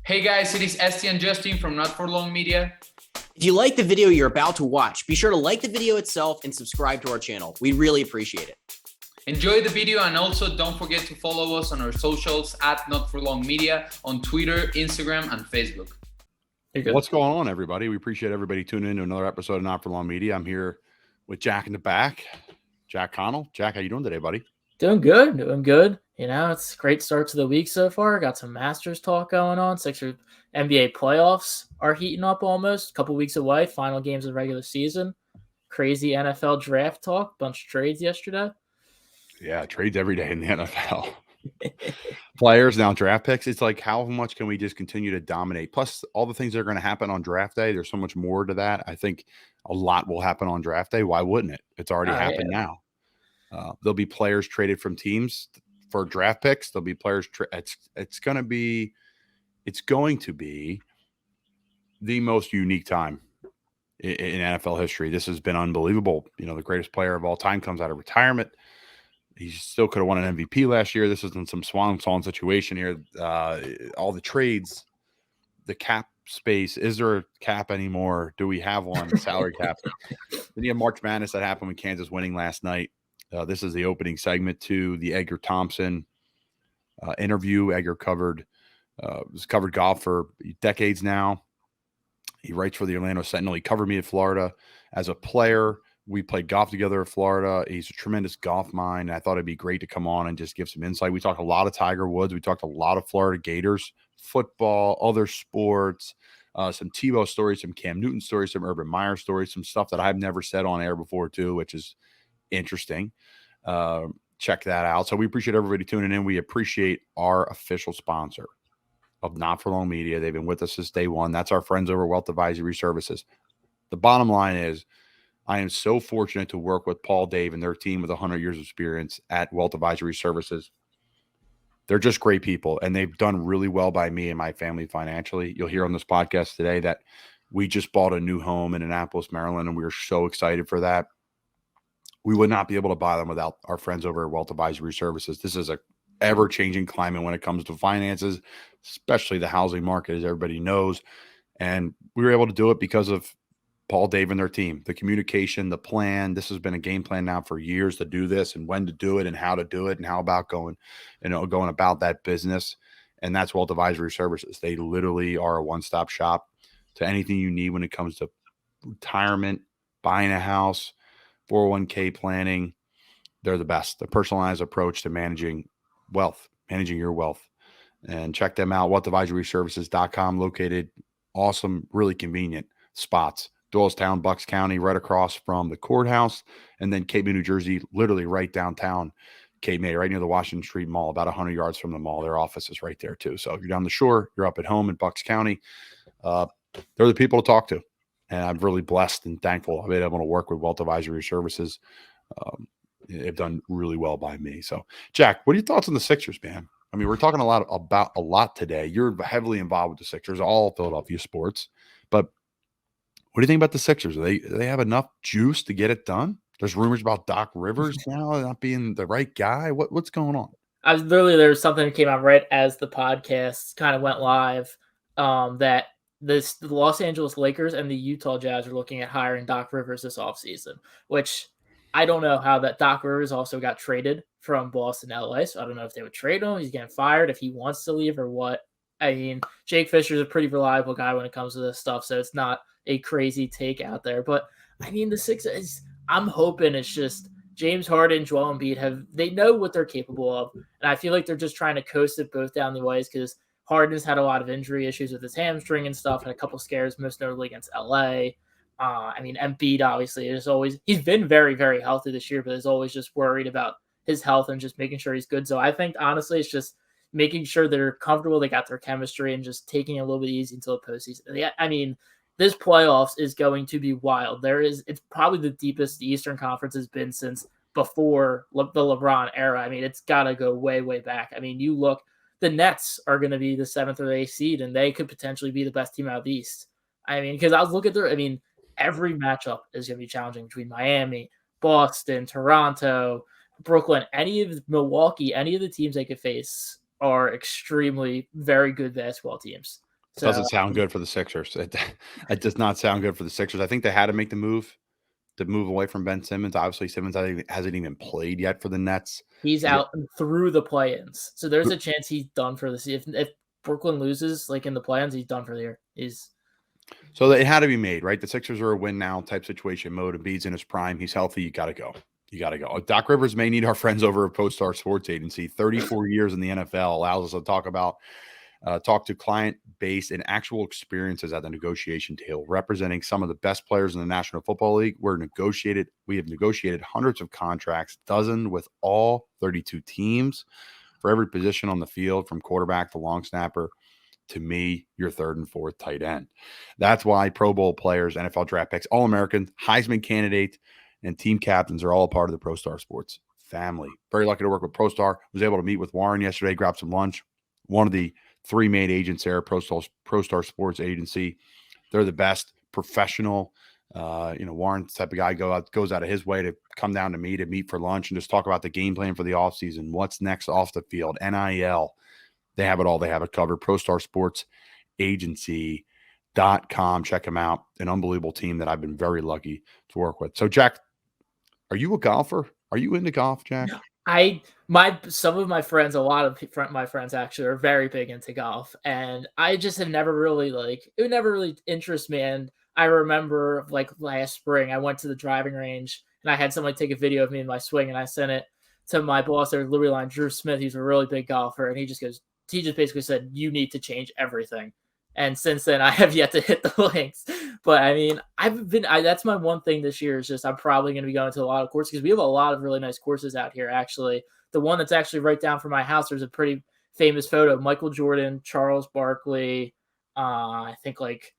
Hey guys, it is Esti and Justin from Not For Long Media. If you like the video you're about to watch, be sure to like the video itself and subscribe to our channel. We really appreciate it. Enjoy the video, and also don't forget to follow us on our socials at Not For Long Media on Twitter, Instagram, and Facebook. What's going on, everybody? We appreciate everybody tuning in to another episode of Not For Long Media. I'm here with Jack in the back, Jack Connell. Jack, how you doing today, buddy? Doing good. You know, it's a great start to the week so far. Got some Masters talk going on. Sixers NBA playoffs are heating up almost. A couple weeks away. Final games of the regular season. Crazy NFL draft talk. Bunch of trades yesterday. Yeah, trades every day in the NFL. Players, now draft picks. It's like, how much can we just continue to dominate? Plus, all the things that are going to happen on draft day, there's so much more to that. I think a lot will happen on draft day. Why wouldn't it? It's already happened now. There'll be players traded from teams for draft picks. There'll be players. It's going to be the most unique time in NFL history. This has been unbelievable. You know, the greatest player of all time comes out of retirement. He still could have won an MVP last year. This isn't some swan song situation here. All the trades, the cap space. Is there a cap anymore? Do we have one? The salary cap. Then you have March Madness that happened with Kansas winning last night. This is the opening segment to the Edgar Thompson interview. Edgar has covered golf for decades now. He writes for the Orlando Sentinel. He covered me at Florida as a player. We played golf together at Florida. He's a tremendous golf mind. I thought it'd be great to come on and just give some insight. We talked a lot of Tiger Woods. We talked a lot of Florida Gators, football, other sports, some Tebow stories, some Cam Newton stories, some Urban Meyer stories, some stuff that I've never said on air before too, which is interesting. Check that out. So we appreciate everybody tuning in. We appreciate our official sponsor of Not For Long Media. They've been with us since day one. That's our friends over Wealth Advisory Services. The bottom line is, I am so fortunate to work with Paul, Dave, and their team with 100 years of experience at Wealth Advisory Services. They're just great people, and they've done really well by me and my family financially. You'll hear on this podcast today that we just bought a new home in Annapolis, Maryland, and we are so excited for that. We would not be able to buy them without our friends over at Wealth Advisory Services. This is a ever-changing climate when it comes to finances, especially the housing market, as everybody knows. And we were able to do it because of Paul, Dave, and their team. The communication, the plan. This has been a game plan now for years to do this and when to do it and how to do it and how about going about that business. And that's Wealth Advisory Services. They literally are a one-stop shop to anything you need when it comes to retirement, buying a house, 401k planning. They're the best. The personalized approach to managing your wealth. And check them out, wealthadvisoryservices.com, located awesome, really convenient spots. Doylestown, Bucks County, right across from the courthouse, and then Cape May, New Jersey, literally right downtown Cape May, right near the Washington Street Mall, about 100 yards from the mall. Their office is right there too. So if you're down the shore, you're up at home in Bucks County, they're the people to talk to. And I'm really blessed and thankful I've been able to work with Wealth Advisory Services. They've done really well by me. So, Jack, what are your thoughts on the Sixers, man? I mean, we're talking about a lot today. You're heavily involved with the Sixers, all Philadelphia sports. But what do you think about the Sixers? Do they have enough juice to get it done? There's rumors about Doc Rivers now not being the right guy. What's going on? There was something that came out right as the podcast kind of went live that the Los Angeles Lakers and the Utah Jazz are looking at hiring Doc Rivers this offseason, which I don't know how that Doc Rivers also got traded from Boston to LA. So I don't know if they would trade him. He's getting fired if he wants to leave or what. I mean, Jake Fisher's a pretty reliable guy when it comes to this stuff, so it's not a crazy take out there. But I mean, the Sixers, I'm hoping it's just James Harden, Joel Embiid they know what they're capable of, and I feel like they're just trying to coast it both down the ways because Harden's had a lot of injury issues with his hamstring and stuff, and a couple scares, most notably against LA. I mean, Embiid obviously he's been very, very healthy this year, but is always just worried about his health and just making sure he's good. So I think honestly, it's just making sure they're comfortable, they got their chemistry, and just taking it a little bit easy until the postseason. I mean, this playoffs is going to be wild. It's probably the deepest the Eastern Conference has been since before the LeBron era. I mean, it's got to go way, way back. I mean, you look, the Nets are going to be the 7th or 8th seed, and they could potentially be the best team out of the East. I mean, because I was looking through, every matchup is going to be challenging between Miami, Boston, Toronto, Brooklyn, Milwaukee, any of the teams they could face are extremely very good basketball teams. So Doesn't sound good for the Sixers. It does not sound good for the Sixers. I think they had to make the move to move away from Ben Simmons. Obviously, Simmons hasn't even played yet for the Nets. he's out through the play-ins. So there's a chance he's done for the season. If Brooklyn loses like in the play-ins, he's done for the year. So it had to be made, right? The Sixers are a win now type situation mode. Embiid's in his prime. He's healthy. You got to go. You got to go. Doc Rivers may need our friends over at ProStar Sports Agency. 34 years in the NFL allows us to talk to client base and actual experiences at the negotiation table, representing some of the best players in the National Football League. We have negotiated hundreds of contracts, dozen with all 32 teams for every position on the field, from quarterback to long snapper to me, your third and fourth tight end. That's why Pro Bowl players, NFL draft picks, All-American, Heisman candidate, and team captains are all a part of the ProStar Sports family. Very lucky to work with ProStar. Was able to meet with Warren yesterday, grab some lunch. One of the three main agents there, ProStar Sports Agency. They're the best, professional. Warren's the type of guy goes out of his way to come down to meet for lunch and just talk about the game plan for the offseason, what's next off the field, NIL. They have it all. They have it covered. ProStar Sports Agency.com. Check them out. An unbelievable team that I've been very lucky to work with. So, Jack, are you a golfer? Are you into golf, Jack? Some of my friends, a lot of my friends actually are very big into golf, and I just have never really it would never really interest me. And I remember like last spring, I went to the driving range and I had somebody take a video of me in my swing, and I sent it to my boss there, Liberty Line, Drew Smith. He's a really big golfer, and he just basically said, you need to change everything. And since then, I have yet to hit the links. But I mean, that's my one thing this year is just I'm probably going to be going to a lot of courses because we have a lot of really nice courses out here. Actually, the one that's actually right down from my house, there's a pretty famous photo of Michael Jordan, Charles Barkley, I think like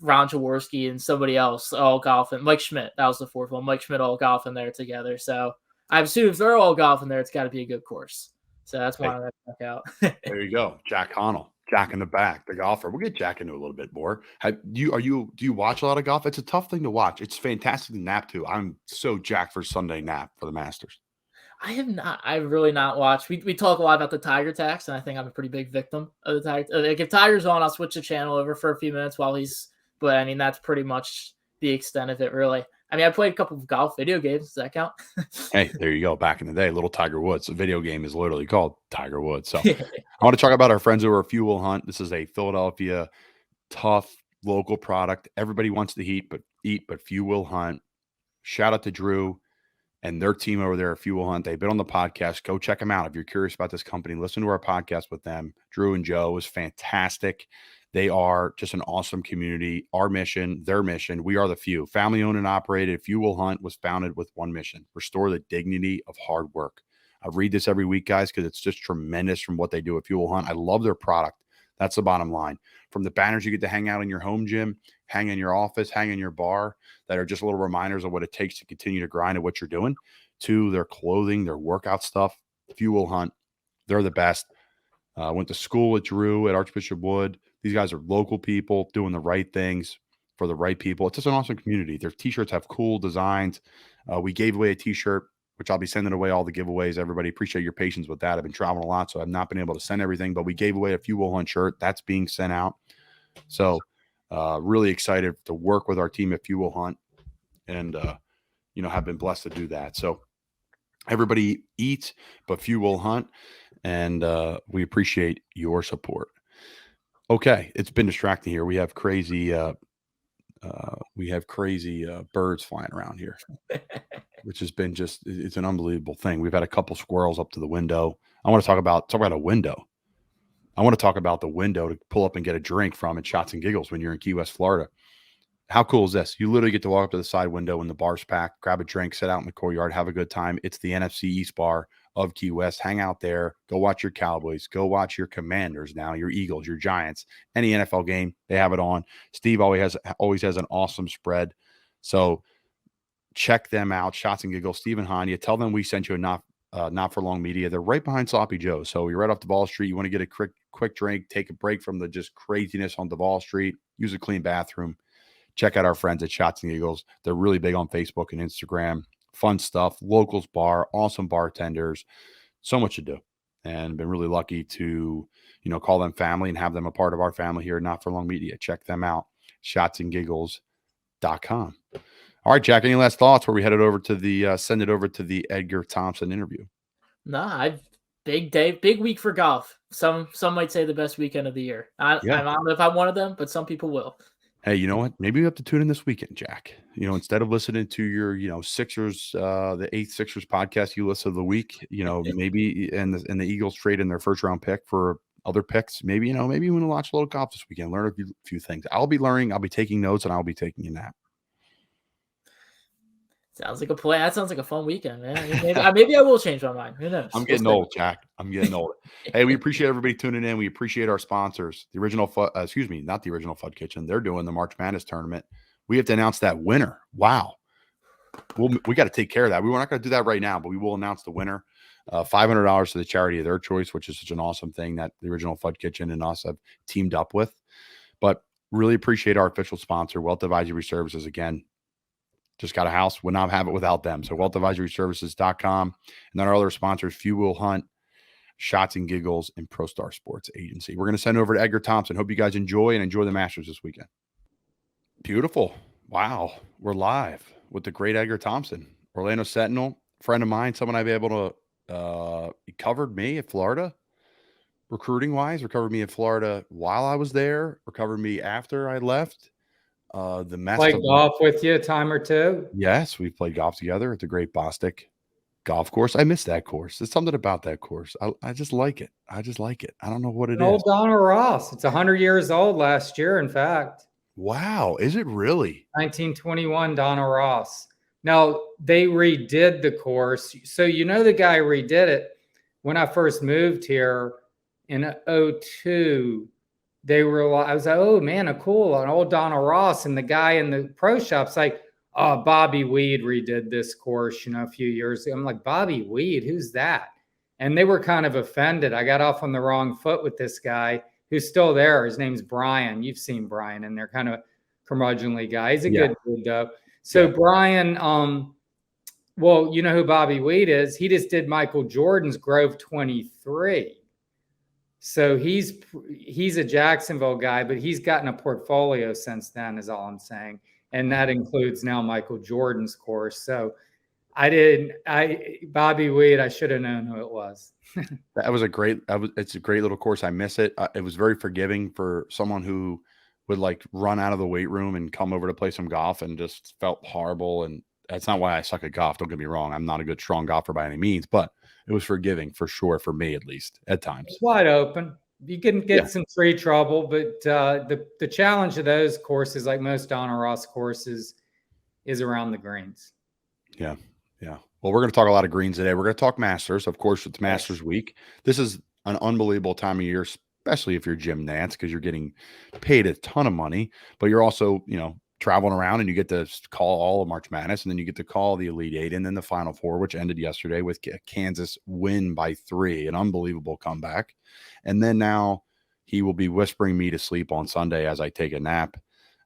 Ron Jaworski and somebody else all golfing. Mike Schmidt, that was the fourth one. Mike Schmidt all golfing there together. So I assume if they're all golfing there, it's got to be a good course. So that's why I'm going to check out. There you go. Jack Connell, Jack in the back, the golfer. We'll get Jack into a little bit more. Do you watch a lot of golf? It's a tough thing to watch. It's fantastic to nap to. I'm so jacked for Sunday nap for the Masters. I have not. I've really not watched. We talk a lot about the Tiger tax, and I think I'm a pretty big victim of the Tiger. Like if Tiger's on, I'll switch the channel over for a few minutes while he's. But I mean, that's pretty much the extent of it, really. I mean, I played a couple of golf video games. Does that count? Hey, there you go. Back in the day, little Tiger Woods. The video game is literally called Tiger Woods. So I want to talk about our friends over at Fuel Hunt. This is a Philadelphia tough local product. Everybody wants to eat, but Fuel Hunt. Shout out to Drew and their team over there at Fuel Hunt. They've been on the podcast. Go check them out. If you're curious about this company, listen to our podcast with them. Drew and Joe is fantastic. They are just an awesome community. Our mission, their mission, we are the few. Family owned and operated. Fuel Hunt was founded with one mission: restore the dignity of hard work. I read this every week, guys, because it's just tremendous from what they do at Fuel Hunt. I love their product. That's the bottom line. From the banners you get to hang out in your home gym, hang in your office, hang in your bar, that are just little reminders of what it takes to continue to grind at what you're doing, to their clothing, their workout stuff. Fuel Hunt, they're the best. Went to school with Drew at Archbishop Wood. These guys are local people doing the right things for the right people. It's just an awesome community. Their t-shirts have cool designs. We gave away a t-shirt, which I'll be sending away all the giveaways. Everybody, appreciate your patience with that. I've been traveling a lot, so I've not been able to send everything, but we gave away a Fuel Hunt shirt. That's being sent out. So really excited to work with our team at Fuel Hunt and, have been blessed to do that. So everybody eats, but Fuel Hunt, and we appreciate your support. Okay, it's been distracting here. We have crazy birds flying around here, which has been it's an unbelievable thing. We've had a couple squirrels up to the window. I want to talk about a window. I want to talk about the window to pull up and get a drink from at Shots and Giggles when you're in Key West, Florida. How cool is this? You literally get to walk up to the side window when the bar's packed, grab a drink, sit out in the courtyard, have a good time. It's the NFC East bar of Key West. Hang out there. Go watch your Cowboys. Go watch your Commanders now, your Eagles, your Giants. Any NFL game, they have it on. Steve always has an awesome spread. So check them out. Shots and Giggles. Steve and Hanya. Tell them we sent you a not for long media. They're right behind Sloppy Joe. So you're right off Duval Street. You want to get a quick drink, take a break from the just craziness on Duval Street. Use a clean bathroom. Check out our friends at Shots and Giggles. They're really big on Facebook and Instagram. Fun stuff. Locals bar, awesome bartenders. So much to do. And been really lucky to, call them family and have them a part of our family here at Not For Long Media. Check them out, shotsandgiggles.com. All right, Jack, any last thoughts before we headed over to the send it over to the Edgar Thompson interview? Nah, big day, big week for golf. Some might say the best weekend of the year. I don't know if I'm one of them, but some people will. Hey, you know what? Maybe we have to tune in this weekend, Jack. Instead of listening to your, Sixers, the 8th Sixers podcast, you listen to the week, maybe and the Eagles trade in their first round pick for other picks. Maybe, maybe we want to watch a little golf this weekend, learn a few things. I'll be learning, I'll be taking notes, and I'll be taking a nap. Sounds like a plan. That sounds like a fun weekend, man. Maybe I will change my mind. Who knows? I'm getting old, Jack. I'm getting old. Hey, we appreciate everybody tuning in. We appreciate our sponsors. The original, not the original Fud Kitchen. They're doing the March Madness tournament. We have to announce that winner. Wow. We got to take care of that. We're not going to do that right now, but we will announce the winner. $500 to the charity of their choice, which is such an awesome thing that the original Fud Kitchen and us have teamed up with. But really appreciate our official sponsor, Wealth Advisory Services. Again, just got a house, would not have it without them. So wealthadvisoryservices.com. And then our other sponsors, Few Will Hunt, Shots and Giggles, and ProStar Sports Agency. We're going to send over to Edgar Thompson. Hope you guys enjoy the Masters this weekend. Beautiful. Wow. We're live with the great Edgar Thompson, Orlando Sentinel, friend of mine, someone I've been able to, he covered me at Florida, recruiting wise, recovered me in Florida while I was there, recovered me after I left. The mess played golf with you a time or two. Yes, we've played golf together at the Great Bostic Golf Course. I miss that course. There's something about that course. I just like it. I don't know what it is. Old Donna Ross. It's 100 years old last year, in fact. Wow. Is it really? 1921 Donna Ross. Now, they redid the course. So the guy redid it when I first moved here in 2002. I was like, oh man, cool, an old Donna Ross. And the guy in the pro shop's like, oh, Bobby Weed redid this course, a few years ago. I'm like, Bobby Weed, who's that? And they were kind of offended. I got off on the wrong foot with this guy who's still there. His name's Brian. You've seen Brian, and they're kind of curmudgeonly guy. He's a good dude though. So Brian, well, you know who Bobby Weed is? He just did Michael Jordan's Grove 23. So he's a Jacksonville guy, but he's gotten a portfolio since then, is all I'm saying. And that includes now Michael Jordan's course. So Bobby Weed, I should have known who it was. It's a great little course. I miss it. It was very forgiving for someone who would like run out of the weight room and come over to play some golf and just felt horrible. And that's not why I suck at golf. Don't get me wrong. I'm not a good, strong golfer by any means, but it was forgiving for sure, for me at least, at times. It's wide open. You can get some free trouble, but the challenge of those courses, like most Donna Ross courses, is around the greens. Yeah. Well, we're going to talk a lot of greens today. We're going to talk Masters. Of course, it's Masters week. This is an unbelievable time of year, especially if you're Jim Nantz, because you're getting paid a ton of money, but you're also, traveling around, and you get to call all of March Madness, and then you get to call the Elite Eight, and then the Final Four, which ended yesterday with Kansas win by 3, an unbelievable comeback. And then now he will be whispering me to sleep on Sunday as I take a nap,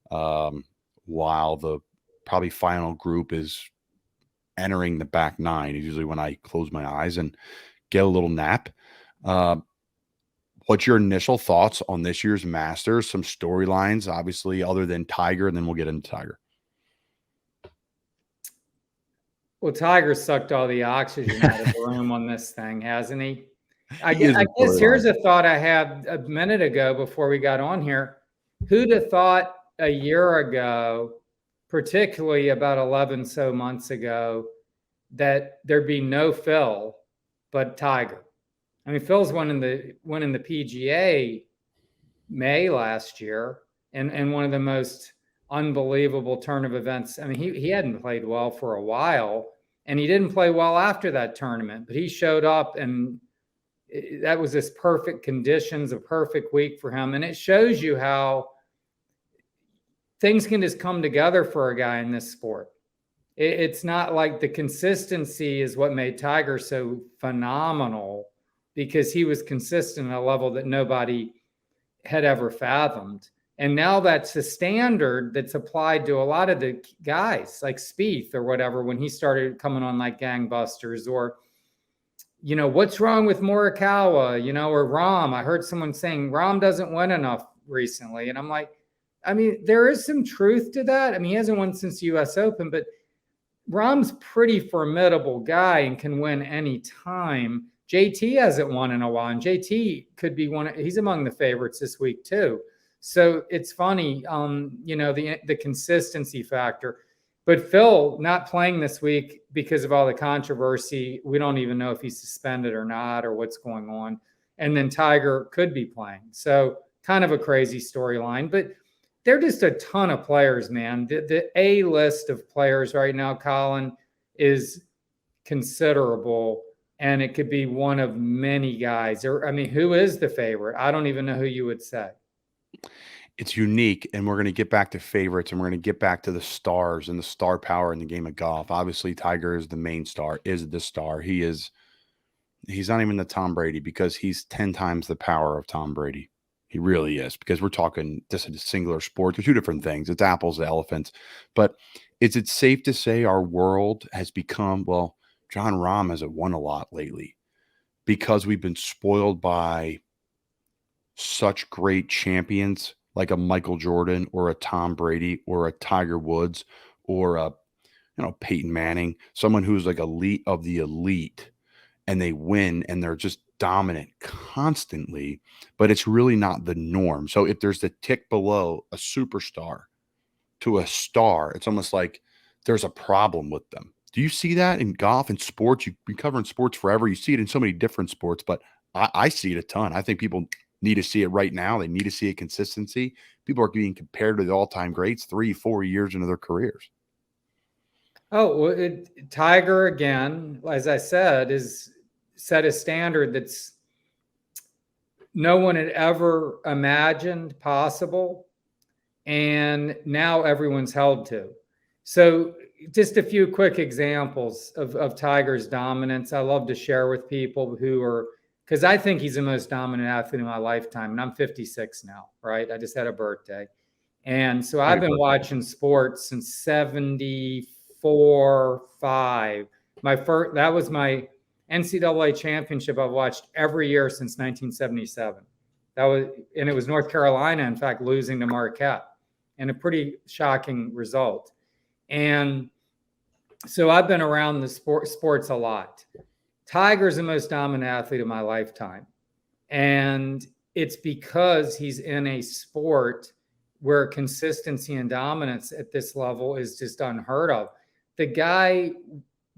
while the probably final group is entering the back 9. Usually when I close my eyes and get a little nap. What's your initial thoughts on this year's Masters? Some storylines, obviously, other than Tiger, and then we'll get into Tiger. Well, Tiger sucked all the oxygen out of the room on this thing, hasn't he? I guess here's a thought I had a minute ago before we got on here. Who'd have thought a year ago, particularly about 11 so months ago, that there'd be no Phil but Tiger? I mean, Phil's winning the PGA May last year, and one of the most unbelievable turn of events. I mean, he hadn't played well for a while, and he didn't play well after that tournament, but he showed up, and that was this perfect conditions, a perfect week for him. And it shows you how things can just come together for a guy in this sport. It's not like the consistency is what made Tiger so phenomenal, because he was consistent at a level that nobody had ever fathomed. And now that's the standard that's applied to a lot of the guys like Spieth or whatever, when he started coming on like gangbusters, or, what's wrong with Morikawa, or Rahm? I heard someone saying Rahm doesn't win enough recently. And I'm like, there is some truth to that. He hasn't won since the US Open, but Rahm's pretty formidable guy and can win any time. JT hasn't won in a while, and JT could be he's among the favorites this week too. So it's funny, the consistency factor. But Phil not playing this week because of all the controversy. We don't even know if he's suspended or not or what's going on. And then Tiger could be playing. So kind of a crazy storyline. But they're just a ton of players, man. The A list of players right now, Colin, is considerable. And it could be one of many guys. Who is the favorite? I don't even know who you would say. It's unique, and we're going to get back to favorites, and we're going to get back to the stars and the star power in the game of golf. Obviously, Tiger is the main star, is the star. He's not even the Tom Brady, because he's 10 times the power of Tom Brady. He really is, because we're talking just a singular sport. They're two different things. It's apples to elephants. But is it safe to say our world has become, well, Jon Rahm hasn't won a lot lately because we've been spoiled by such great champions like a Michael Jordan or a Tom Brady or a Tiger Woods or a Peyton Manning, someone who's like elite of the elite, and they win and they're just dominant constantly, but it's really not the norm. So if there's the tick below a superstar to a star, it's almost like there's a problem with them. Do you see that in golf and sports? You've been covering sports forever. You see it in so many different sports, but I see it a ton. I think people need to see it right now. They need to see a consistency. People are being compared to the all-time greats 3-4 years into their careers. Oh, well, Tiger, again, as I said, is set a standard that's no one had ever imagined possible, and now everyone's held to. So just a few quick examples of Tiger's dominance I love to share with people because I think he's the most dominant athlete in my lifetime, and I'm 56 now, right? I just had a birthday. And so I've been watching sports since 74, 5. That was my NCAA championship I've watched every year since 1977. And it was North Carolina, in fact, losing to Marquette, and a pretty shocking result. And so I've been around the sports a lot. Tiger's the most dominant athlete of my lifetime. And it's because he's in a sport where consistency and dominance at this level is just unheard of. The guy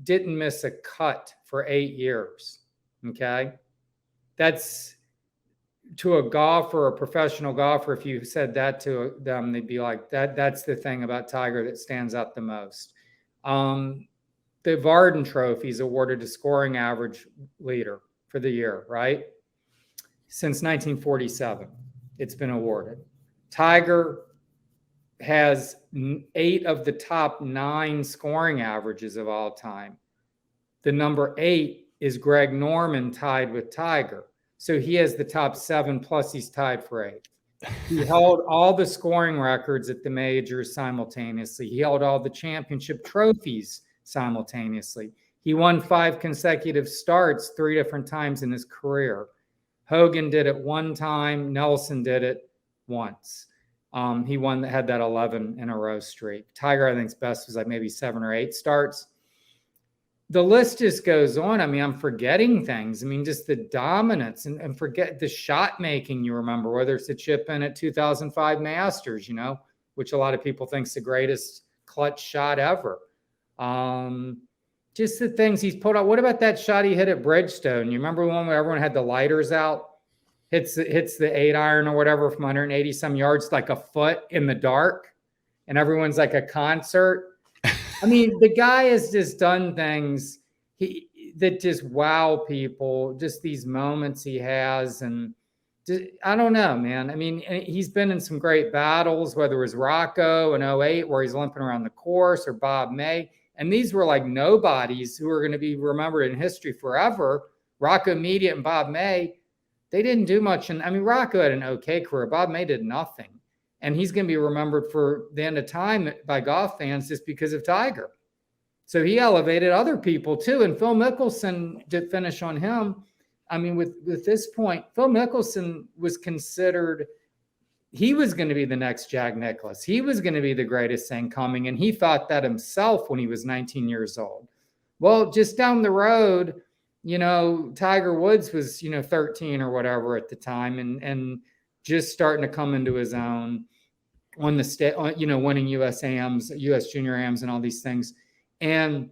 didn't miss a cut for 8 years. Okay. That's to a golfer, a professional golfer. If you said that to them, they'd be like, that's the thing about Tiger that stands out the most. The Varden Trophy is awarded to scoring average leader for the year, right? Since 1947, it's been awarded. Tiger has 8 of the top 9 scoring averages of all time. The number 8 is Greg Norman, tied with Tiger. So he has the top 7, plus he's tied for 8. He held all the scoring records at the majors simultaneously. He held all the championship trophies simultaneously. He won 5 consecutive starts 3 different times in his career. Hogan did it 1 time. Nelson did it once. He had that 11 in a row streak. Tiger, I think's best was like maybe 7 or 8 starts. The list just goes on. I'm forgetting things. Just the dominance and forget the shot making. You remember, whether it's the chip in at 2005 Masters, which a lot of people think is the greatest clutch shot ever. Just the things he's put out. What about that shot he hit at Bridgestone? You remember the one where everyone had the lighters out? Hits the 8-iron or whatever from 180 some yards, like a foot in the dark, and everyone's like a concert. The guy has just done things that just wow people. Just these moments he has, and I don't know, man. He's been in some great battles, whether it was Rocco in 08, where he's limping around the course, or Bob May. And these were like nobodies who are going to be remembered in history forever. Rocco Mediate and Bob May, they didn't do much. And Rocco had an okay career. Bob May did nothing. And he's going to be remembered for the end of time by golf fans just because of Tiger. So he elevated other people too. And Phil Mickelson, to finish on him, I mean, with this point, Phil Mickelson was considered, he was going to be the next Jack Nicklaus. He was going to be the greatest thing coming. And he thought that himself when he was 19 years old. Well, just down the road, Tiger Woods was, 13 or whatever at the time and just starting to come into his own on the state, winning US AMs, US Junior AMs and all these things. And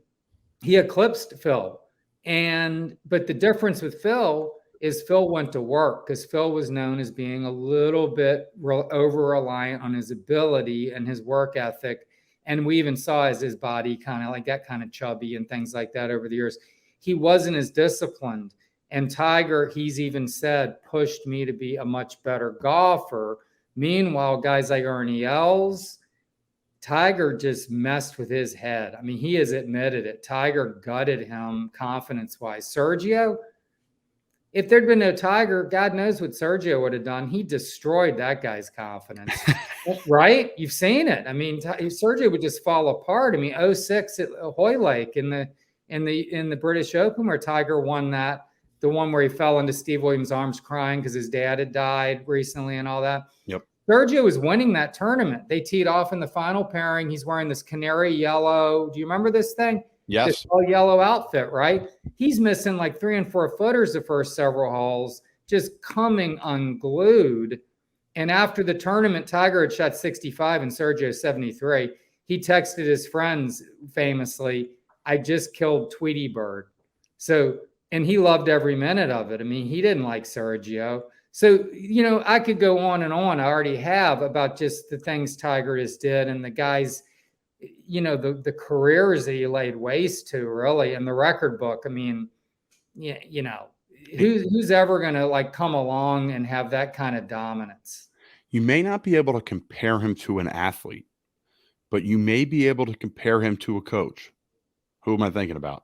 he eclipsed Phil. But the difference with Phil is Phil went to work because Phil was known as being a little bit over-reliant on his ability and his work ethic. And we even saw as his body kind of like that kind of chubby and things like that over the years. He wasn't as disciplined. And Tiger, he's even said, pushed me to be a much better golfer. Meanwhile, guys like Ernie Els, Tiger just messed with his head. I mean, he has admitted it. Tiger gutted him confidence-wise. Sergio, if there'd been no Tiger, God knows what Sergio would have done. He destroyed that guy's confidence, right? You've seen it. I mean, Sergio would just fall apart. I mean, 06 at Hoylake in the British Open where Tiger won that, the one where he fell into Steve Williams' arms crying because his dad had died recently and all that. Yep. Sergio was winning that tournament. They teed off in the final pairing. He's wearing this canary yellow. Do you remember this thing? Yes. This all yellow outfit, right? He's missing like 3 and 4 footers the first several holes, just coming unglued. And after the tournament, Tiger had shot 65 and Sergio 73. He texted his friends famously, "I just killed Tweety Bird." So, and he loved every minute of it. I mean, he didn't like Sergio. So, I could go on and on. I already have about just the things Tiger just did and the guys, the careers that he laid waste to, really, and the record book. I mean, who's ever going to like come along and have that kind of dominance? You may not be able to compare him to an athlete, but you may be able to compare him to a coach. Who am I thinking about?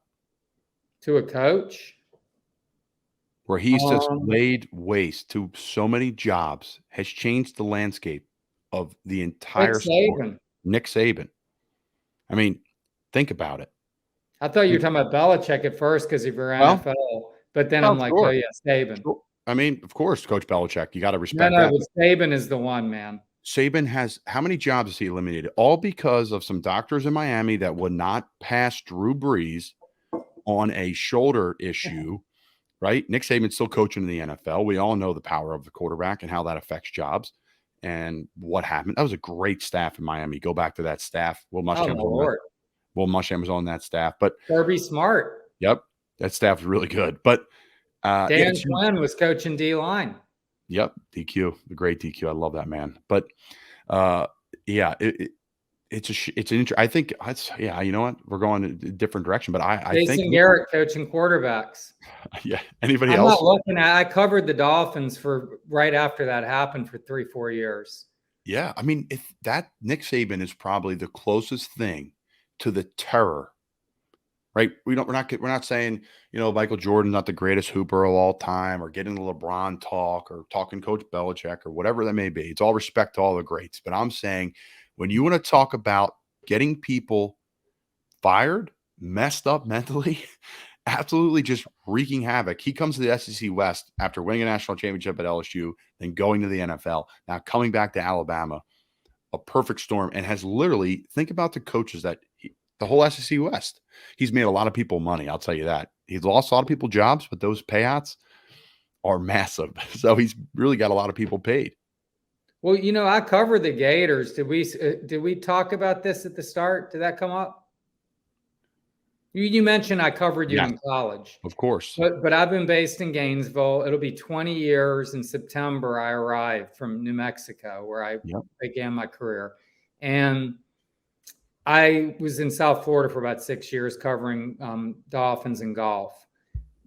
To a coach? Where he's just laid waste to so many jobs, has changed the landscape of the entire sport. Nick Saban. I mean, think about it. I thought you were talking about Belichick at first because of your NFL, but then I'm like, oh yeah, Saban. Sure. I mean, of course, Coach Belichick. You got to respect that. But Saban is the one, man. Saban has how many jobs has he eliminated? All because of some doctors in Miami that would not pass Drew Brees on a shoulder issue. Right? Nick Saban's still coaching in the NFL. We all know the power of the quarterback and how that affects jobs and what happened. That was a great staff in Miami. Go back to that staff. Will Muschamp was on that staff. But Kirby Smart. Yep. That staff was really good. But Dan Quinn was coaching D-line. Yep. DQ, the great DQ. I love that man. But I think you know what? We're going in a different direction, but I think Jason Garrett coaching quarterbacks. Yeah. Anybody else? I'm not looking at. I covered the Dolphins for right after that happened for 3-4 years. Yeah, I mean, if that Nick Saban is probably the closest thing to the terror, right? We're not saying Michael Jordan's not the greatest hooper of all time, or getting the LeBron talk, or talking Coach Belichick, or whatever that may be. It's all respect to all the greats, but I'm saying when you want to talk about getting people fired, messed up mentally, absolutely just wreaking havoc. He comes to the SEC West after winning a national championship at LSU, then going to the NFL, now coming back to Alabama, a perfect storm, and has literally, think about the coaches the whole SEC West. He's made a lot of people money, I'll tell you that. He's lost a lot of people jobs, but those payouts are massive. So he's really got a lot of people paid. Well, I covered the Gators. Did we talk about this at the start? Did that come up? You mentioned I covered you in college. Of course. But I've been based in Gainesville. It'll be 20 years in September. I arrived from New Mexico, where I began my career. And I was in South Florida for about 6 years covering Dolphins and golf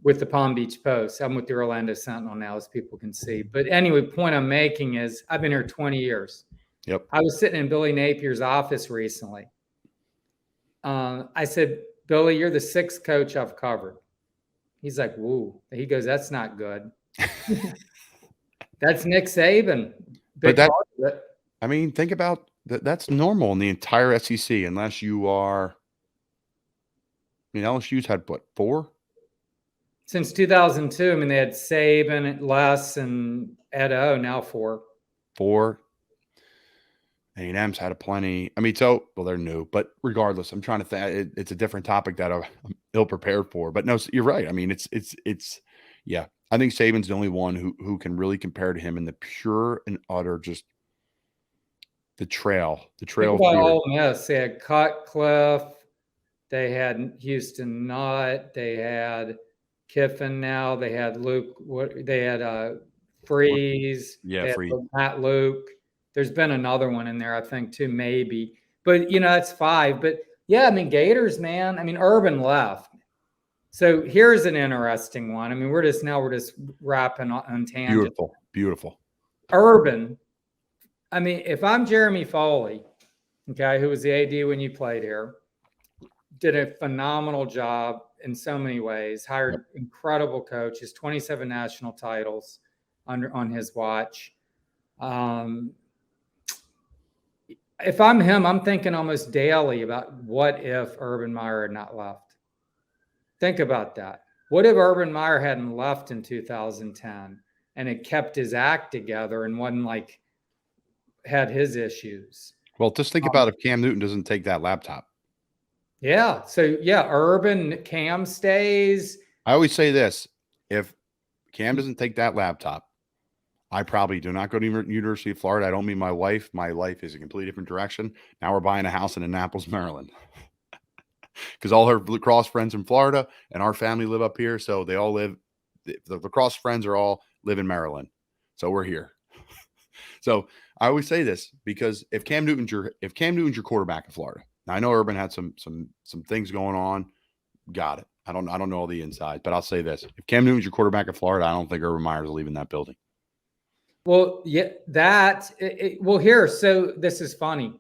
with the Palm Beach Post. I'm with the Orlando Sentinel now, as people can see. But anyway, point I'm making is I've been here 20 years. Yep. I was sitting in Billy Napier's office recently. I said, Billy, you're the 6th coach I've covered. He's like, woo. He goes, that's not good. That's Nick Saban. I mean, think about that. That's normal in the entire SEC, unless you are I mean, LSU's had what, 4? Since 2002. I mean, they had Saban, Les, and Ed O. Now 4. 4. A&M's had a plenty. I mean, so well, they're new, but regardless, I'm trying to think. It's a different topic that I'm ill prepared for. But no, you're right. I mean, it's yeah. I think Saban's the only one who can really compare to him in the pure and utter just the trail. Think about Ole Miss. They had Cutcliffe. They had Houston Nutt. They had Kiffin. Now they had Luke. They had Freeze. Yeah, Freeze. Matt Luke. There's been another one in there, I think, too, maybe. But, that's 5. But, yeah, I mean, Gators, man. I mean, Urban left. So here's an interesting one. I mean, we're just wrapping on tangent. Beautiful. Urban. I mean, if I'm Jeremy Foley, okay, who was the AD when you played here, did a phenomenal job in so many ways, hired incredible coaches, 27 national titles on his watch. If I'm him, I'm thinking almost daily about what if Urban Meyer had not left. Think about that. What if Urban Meyer hadn't left in 2010 and had kept his act together and wasn't like had his issues? Well, just think about if Cam Newton doesn't take that laptop. Yeah. So, yeah, Urban, Cam stays. I always say this. If Cam doesn't take that laptop, I probably do not go to University of Florida. I don't meet my wife. My life is a completely different direction. Now we're buying a house in Annapolis, Maryland. Because all her lacrosse friends in Florida and our family live up here. So they all live, the lacrosse friends are all live in Maryland. So we're here. So I always say this because if Cam Newton's your quarterback in Florida, now I know Urban had some things going on. Got it. I don't know all the insides, but I'll say this: if Cam Newton's your quarterback in Florida, I don't think Urban Meyer's leaving that building. Well, yeah, here. So this is funny.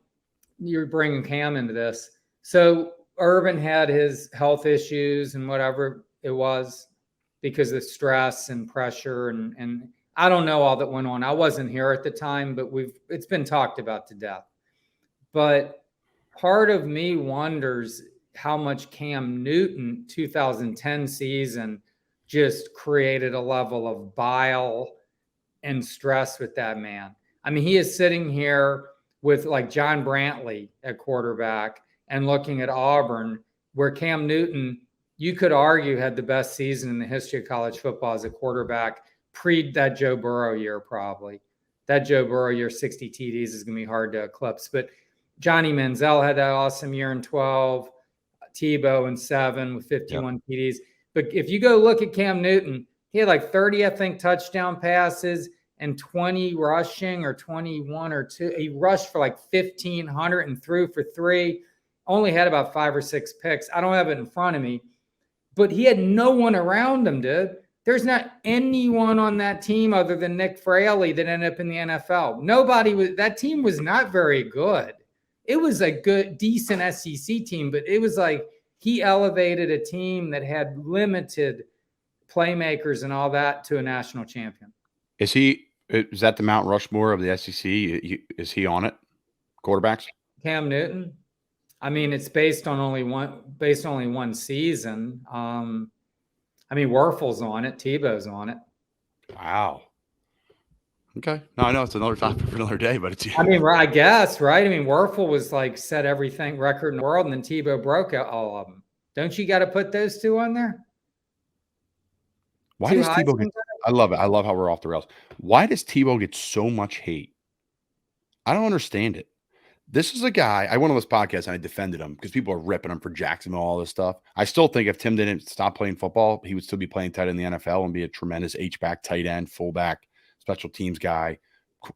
You're bringing Cam into this. So Urban had his health issues and whatever it was because of stress and pressure and I don't know all that went on. I wasn't here at the time, but it's been talked about to death. But part of me wonders how much Cam Newton 2010 season just created a level of bile and stress with that man. I mean, he is sitting here with like John Brantley at quarterback and looking at Auburn, where Cam Newton, you could argue, had the best season in the history of college football as a quarterback pre that Joe Burrow year, probably. That Joe Burrow year, 60 TDs is going to be hard to eclipse. But Johnny Manziel had that awesome year in 12, Tebow in 7 with 51 TDs. But if you go look at Cam Newton, he had like 30, I think, touchdown passes and 20 rushing or 21 or 2. He rushed for like 1,500 and threw for 3. Only had about 5 or 6 picks. I don't have it in front of me. But he had no one around him, dude. There's not anyone on that team other than Nick Fraley that ended up in the NFL. That team was not very good. It was a good, decent SEC team, but it was like he elevated a team that had limited playmakers and all that to a national champion. Is that the Mount Rushmore of the SEC? Is he on it? Quarterbacks? Cam Newton? I mean, it's based on only one season. I mean, Werfel's on it. Tebow's on it. Wow. Okay. No, I know it's another topic for another day, but it's. I mean, I guess, right? I mean, Werfel was like set everything record in the world, and then Tebow broke out all of them. Don't you got to put those two on there? Why does Tebow get? I love it. I love how we're off the rails. Why does Tebow get so much hate? I don't understand it. This is a guy, I went on this podcast and I defended him because people are ripping him for Jacksonville, all this stuff. I still think if Tim didn't stop playing football, he would still be playing tight end in the NFL and be a tremendous H-back, tight end, fullback, special teams guy,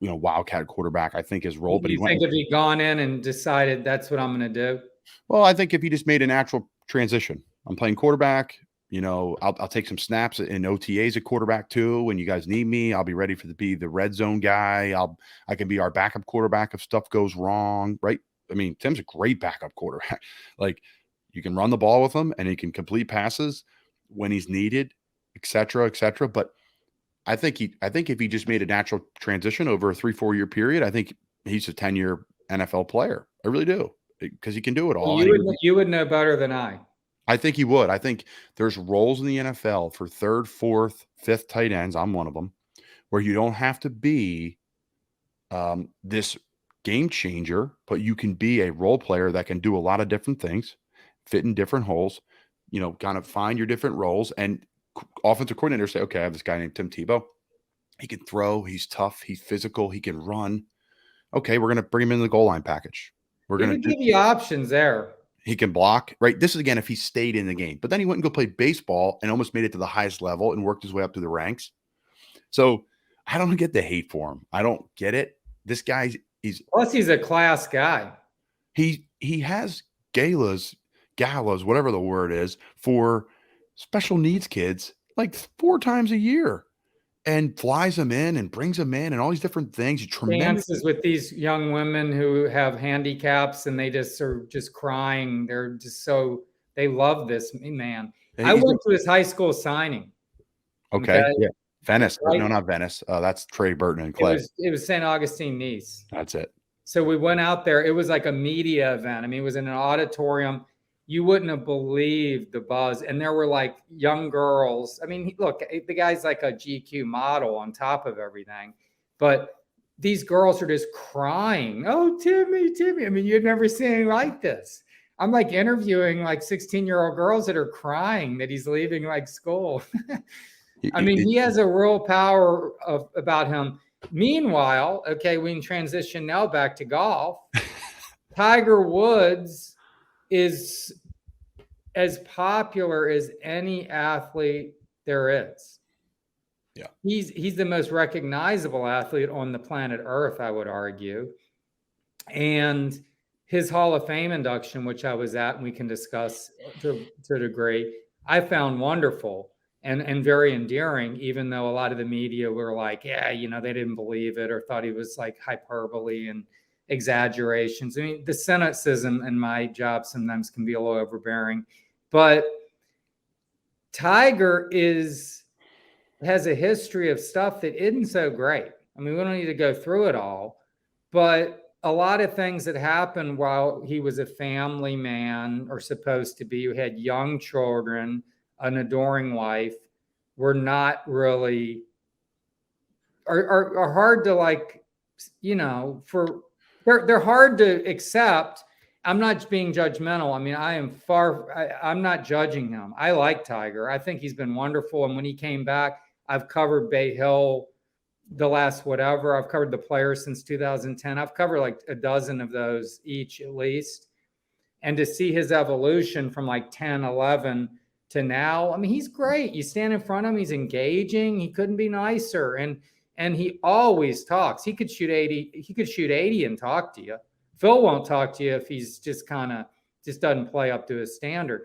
wildcat quarterback, I think his role. But if he'd gone in and decided that's what I'm going to do? Well, I think if he just made a natural transition, I'm playing quarterback, I'll take some snaps in OTAs at quarterback too. When you guys need me, I'll be ready to be the red zone guy. I can be our backup quarterback if stuff goes wrong, right? I mean, Tim's a great backup quarterback. Like, you can run the ball with him and he can complete passes when he's needed, et cetera, et cetera. But I think if he just made a natural transition over a 3-4 year period, I think he's a 10-year NFL player. I really do, because he can do it all. You would know better than I. I think he would. I think there's roles in the NFL for third, fourth, fifth tight ends. I'm one of them, where you don't have to be this game changer, but you can be a role player that can do a lot of different things, fit in different holes, kind of find your different roles. And offensive coordinators say, okay, I have this guy named Tim Tebow. He can throw. He's tough. He's physical. He can run. Okay, we're going to bring him in the goal line package. We're going to give you options there. He can block, right? This is, again, if he stayed in the game. But then he went and go play baseball and almost made it to the highest level and worked his way up through the ranks. So I don't get the hate for him. I don't get it. This guy, plus he's a class guy. He has galas, whatever the word is, for special needs kids like 4 times a year. And flies them in and brings them in and all these different things. Dances with these young women who have handicaps and they just are just crying. They're just they love this man. I went to his high school signing. Okay. Yeah. Venice. Right? No, not Venice. That's Trey Burton and Clay. It was St. Augustine Nice. That's it. So we went out there. It was like a media event. I mean, it was in an auditorium. You wouldn't have believed the buzz. And there were like young girls. I mean, look, the guy's like a GQ model on top of everything. But these girls are just crying. Oh, Timmy. I mean, you'd never seen anything like this. I'm like interviewing like 16-year-old girls that are crying that he's leaving like school. I mean, he has a real power about him. Meanwhile, okay, we can transition now back to golf. Tiger Woods is as popular as any athlete there is. Yeah. He's the most recognizable athlete on the planet Earth, I would argue. And his Hall of Fame induction, which I was at, and we can discuss to a degree, I found wonderful and very endearing, even though a lot of the media were like, yeah, they didn't believe it or thought he was like hyperbole and exaggerations. I mean, the cynicism in my job sometimes can be a little overbearing, but Tiger has a history of stuff that isn't so great. I mean, we don't need to go through it all, but a lot of things that happened while he was a family man or supposed to be, who had young children, an adoring wife, were not really are hard to like, they're hard to accept. I'm not being judgmental. I mean, I'm not judging him. I like Tiger. I think he's been wonderful. And when he came back, I've covered Bay Hill the last whatever. I've covered the Players since 2010. I've covered like a dozen of those each at least. And to see his evolution from like 10, 11 to now, I mean, he's great. You stand in front of him, he's engaging. He couldn't be nicer. And he always talks. He could shoot 80. He could shoot 80 and talk to you. Phil won't talk to you if he's just doesn't play up to his standard.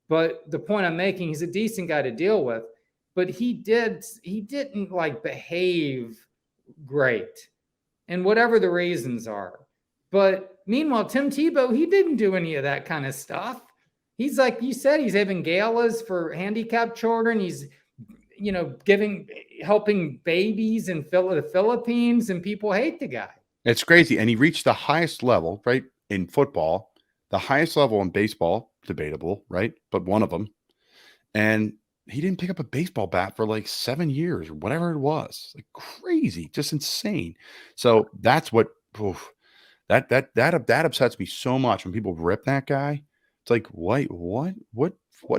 But the point I'm making, he's a decent guy to deal with. But he didn't like behave great, and whatever the reasons are. But meanwhile, Tim Tebow, he didn't do any of that kind of stuff. He's like you said, he's having galas for handicapped children. He's helping babies in the Philippines, and people hate the guy. It's crazy. And he reached the highest level, right, in football, the highest level in baseball, debatable, right, but one of them. And he didn't pick up a baseball bat for like 7 years or whatever it was. Like crazy, just insane. So that's what that upsets me so much when people rip that guy. It's like, what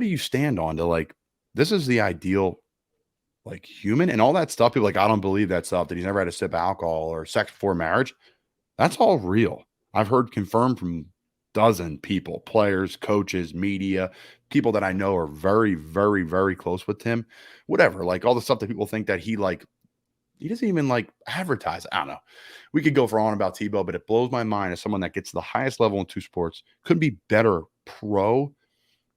do you stand on to like, this is the ideal like human and all that stuff. People are like, I don't believe that stuff, that he's never had a sip of alcohol or sex before marriage. That's all real. I've heard confirmed from dozen people, players, coaches, media, people that I know are very, very, very close with him. Whatever, like all the stuff that people think that he doesn't even like advertise. I don't know. We could go for on about Tebow, but it blows my mind as someone that gets to the highest level in 2 sports, couldn't be better pro,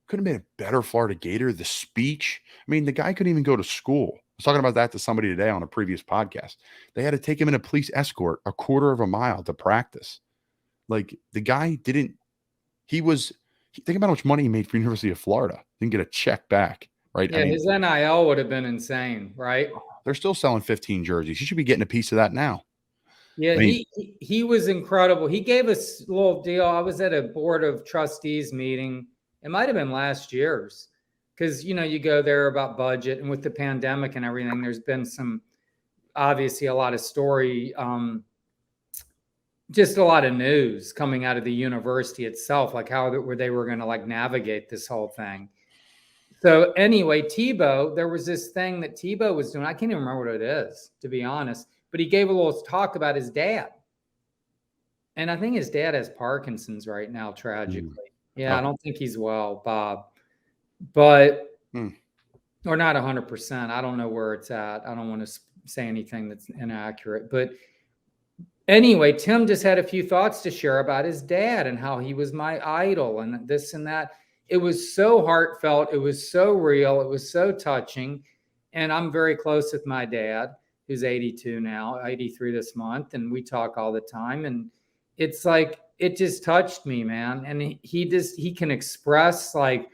couldn't have been a better Florida Gator. The speech. I mean, the guy couldn't even go to school. I was talking about that to somebody today on a previous podcast. They had to take him in a police escort a quarter of a mile to practice. Like the guy didn't, think about how much money he made for University of Florida. Didn't get a check back, right? Yeah, his NIL would have been insane, right? They're still selling 15 jerseys. He should be getting a piece of that now. Yeah, I mean, he was incredible. He gave us a little deal. I was at a board of trustees meeting It might have been last year's, because, you go there about budget, and with the pandemic and everything, there's been obviously a lot of story, just a lot of news coming out of the university itself, like how they were going to like navigate this whole thing. So anyway, Tebow, there was this thing that Tebow was doing. I can't even remember what it is, to be honest, but he gave a little talk about his dad. And I think his dad has Parkinson's right now, tragically. Yeah, I don't think he's well, Bob. But, or not 100%. I don't know where it's at. I don't want to say anything that's inaccurate. But anyway, Tim just had a few thoughts to share about his dad and how he was my idol and this and that. It was so heartfelt. It was so real. It was so touching. And I'm very close with my dad, who's 82 now, 83 this month. And we talk all the time. And it's like, it just touched me, man. And he can express like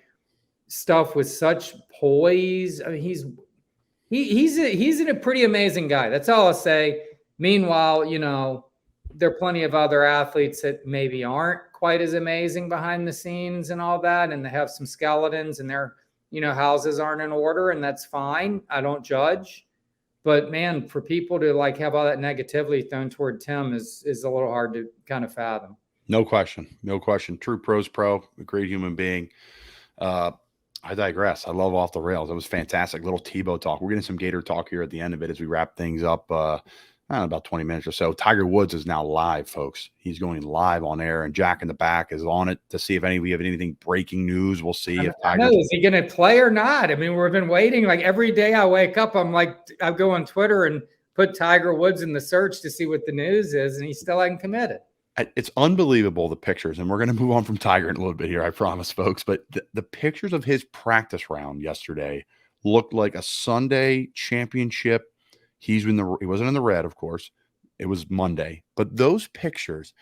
stuff with such poise. I mean, he's a pretty amazing guy. That's all I'll say. Meanwhile, there are plenty of other athletes that maybe aren't quite as amazing behind the scenes and all that, and they have some skeletons and their, houses aren't in order, and that's fine. I don't judge. But man, for people to like have all that negativity thrown toward Tim is a little hard to kind of fathom. No question. True pros pro, a great human being. I digress. I love Off the Rails. It was fantastic. Little Tebow talk. We're getting some Gator talk here at the end of it as we wrap things up. About 20 minutes or so. Tiger Woods is now live, folks. He's going live on air, and Jack in the back is on it to see if we have anything breaking news. We'll see if Tiger is he going to play or not. I mean, we've been waiting. Like every day I wake up, I go on Twitter and put Tiger Woods in the search to see what the news is, and he still hasn't committed. It's unbelievable, the pictures, and we're going to move on from Tiger in a little bit here, I promise, folks. But the pictures of his practice round yesterday looked like a Sunday championship. He wasn't in the red, of course. It was Monday. But those pictures,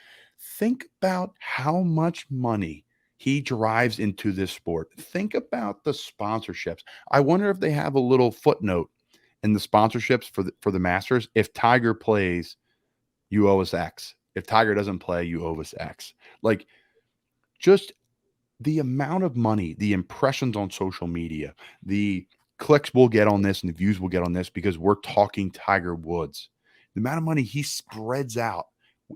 think about how much money he drives into this sport. Think about the sponsorships. I wonder if they have a little footnote in the sponsorships for the Masters. If Tiger plays, you owe us X. If Tiger doesn't play, you owe us X. Like, just the amount of money, the impressions on social media, the clicks we'll get on this and the views we'll get on this because we're talking Tiger Woods. The amount of money he spreads out,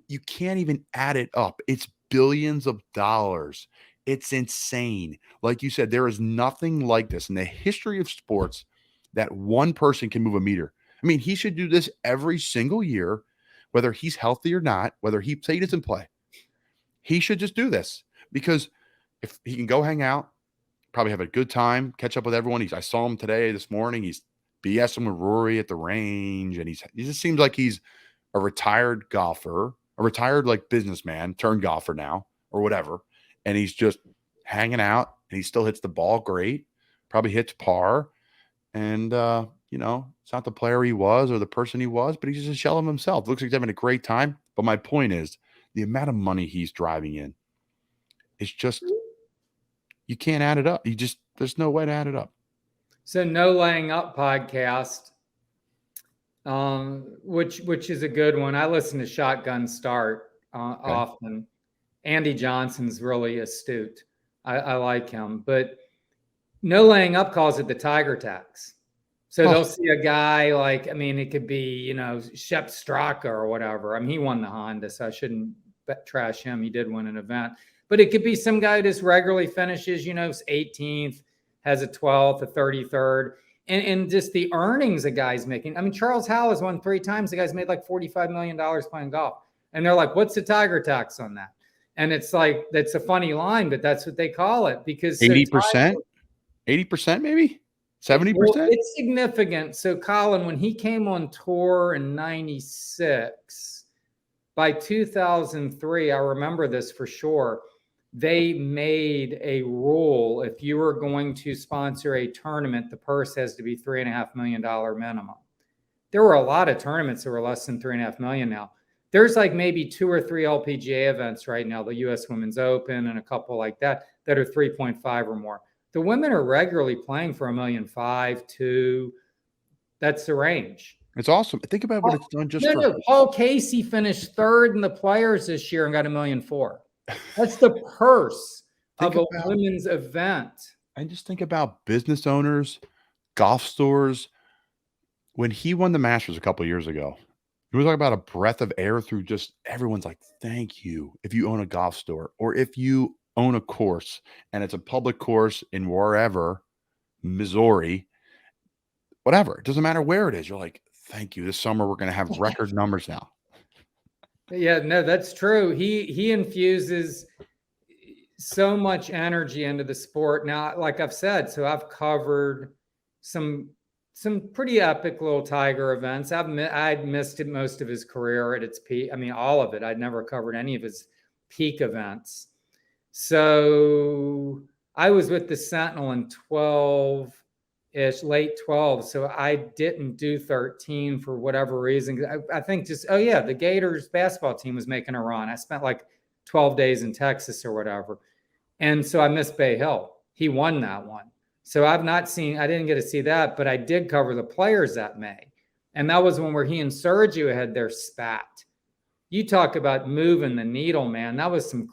you can't even add it up. It's billions of dollars. It's insane. Like you said, there is nothing like this in the history of sports that one person can move a meter. I mean, he should do this every single year, whether he's healthy or not, whether he doesn't play. He should just do this because if he can go hang out, probably have a good time, catch up with everyone. I saw him this morning. He's BSing with Rory at the range, and he just seems like he's a retired golfer, a retired like businessman turned golfer now or whatever. And he's just hanging out, and he still hits the ball great, probably hits par. And, it's not the player he was or the person he was, but he's just a shell of himself. Looks like he's having a great time. But my point is the amount of money he's driving in is just – you can't add it up. There's no way to add it up. So No Laying Up podcast, which is a good one. I listen to Shotgun Start often. Andy Johnson's really astute. I like him. But No Laying Up calls it the Tiger tax. So they'll see a guy it could be, Shep Straka or whatever. I mean, he won the Honda, so I shouldn't trash him. He did win an event. But it could be some guy who just regularly finishes, 18th, has a 12th, a 33rd, and just the earnings a guy's making. I mean, Charles Howell has won 3 times. The guy's made like $45 million playing golf. And they're like, what's the Tiger tax on that? And it's like, that's a funny line, but that's what they call it because 80%, 80% maybe 70%. Well, it's significant. So Colin, when he came on tour in 96, by 2003, I remember this for sure. They made a rule. If you were going to sponsor a tournament, the purse has to be $3.5 million minimum. There were a lot of tournaments that were less than $3.5 million now. There's like maybe 2 or 3 LPGA events right now, the U.S. Women's Open and a couple like that are 3.5 or more. The women are regularly playing for $1.5 million, $2 million. That's the range. It's awesome. Think about what it's done just for. Paul Casey finished 3rd in the Players this year and got $1.4 million. That's the purse. of a women's event. And just think about business owners, golf stores. When he won the Masters a couple of years ago, he was talking about a breath of air through just everyone's like, thank you. If you own a golf store or if you own a course and it's a public course in wherever, Missouri, whatever, it doesn't matter where it is. You're like, thank you. This summer, we're going to have record numbers now. Yeah, no, that's true. He infuses so much energy into the sport. Now, like I've said, so I've covered some pretty epic little Tiger events. I'd missed it most of his career at its peak. I mean, all of it. I'd never covered any of his peak events. So I was with the Sentinel in 12-ish, late 12. So I didn't do 13 for whatever reason. I think just, the Gators basketball team was making a run. I spent like 12 days in Texas or whatever. And so I missed Bay Hill. He won that one. So I didn't get to see that, but I did cover the Players that May. And that was one where he and Sergio had their spat. You talk about moving the needle, man. That was some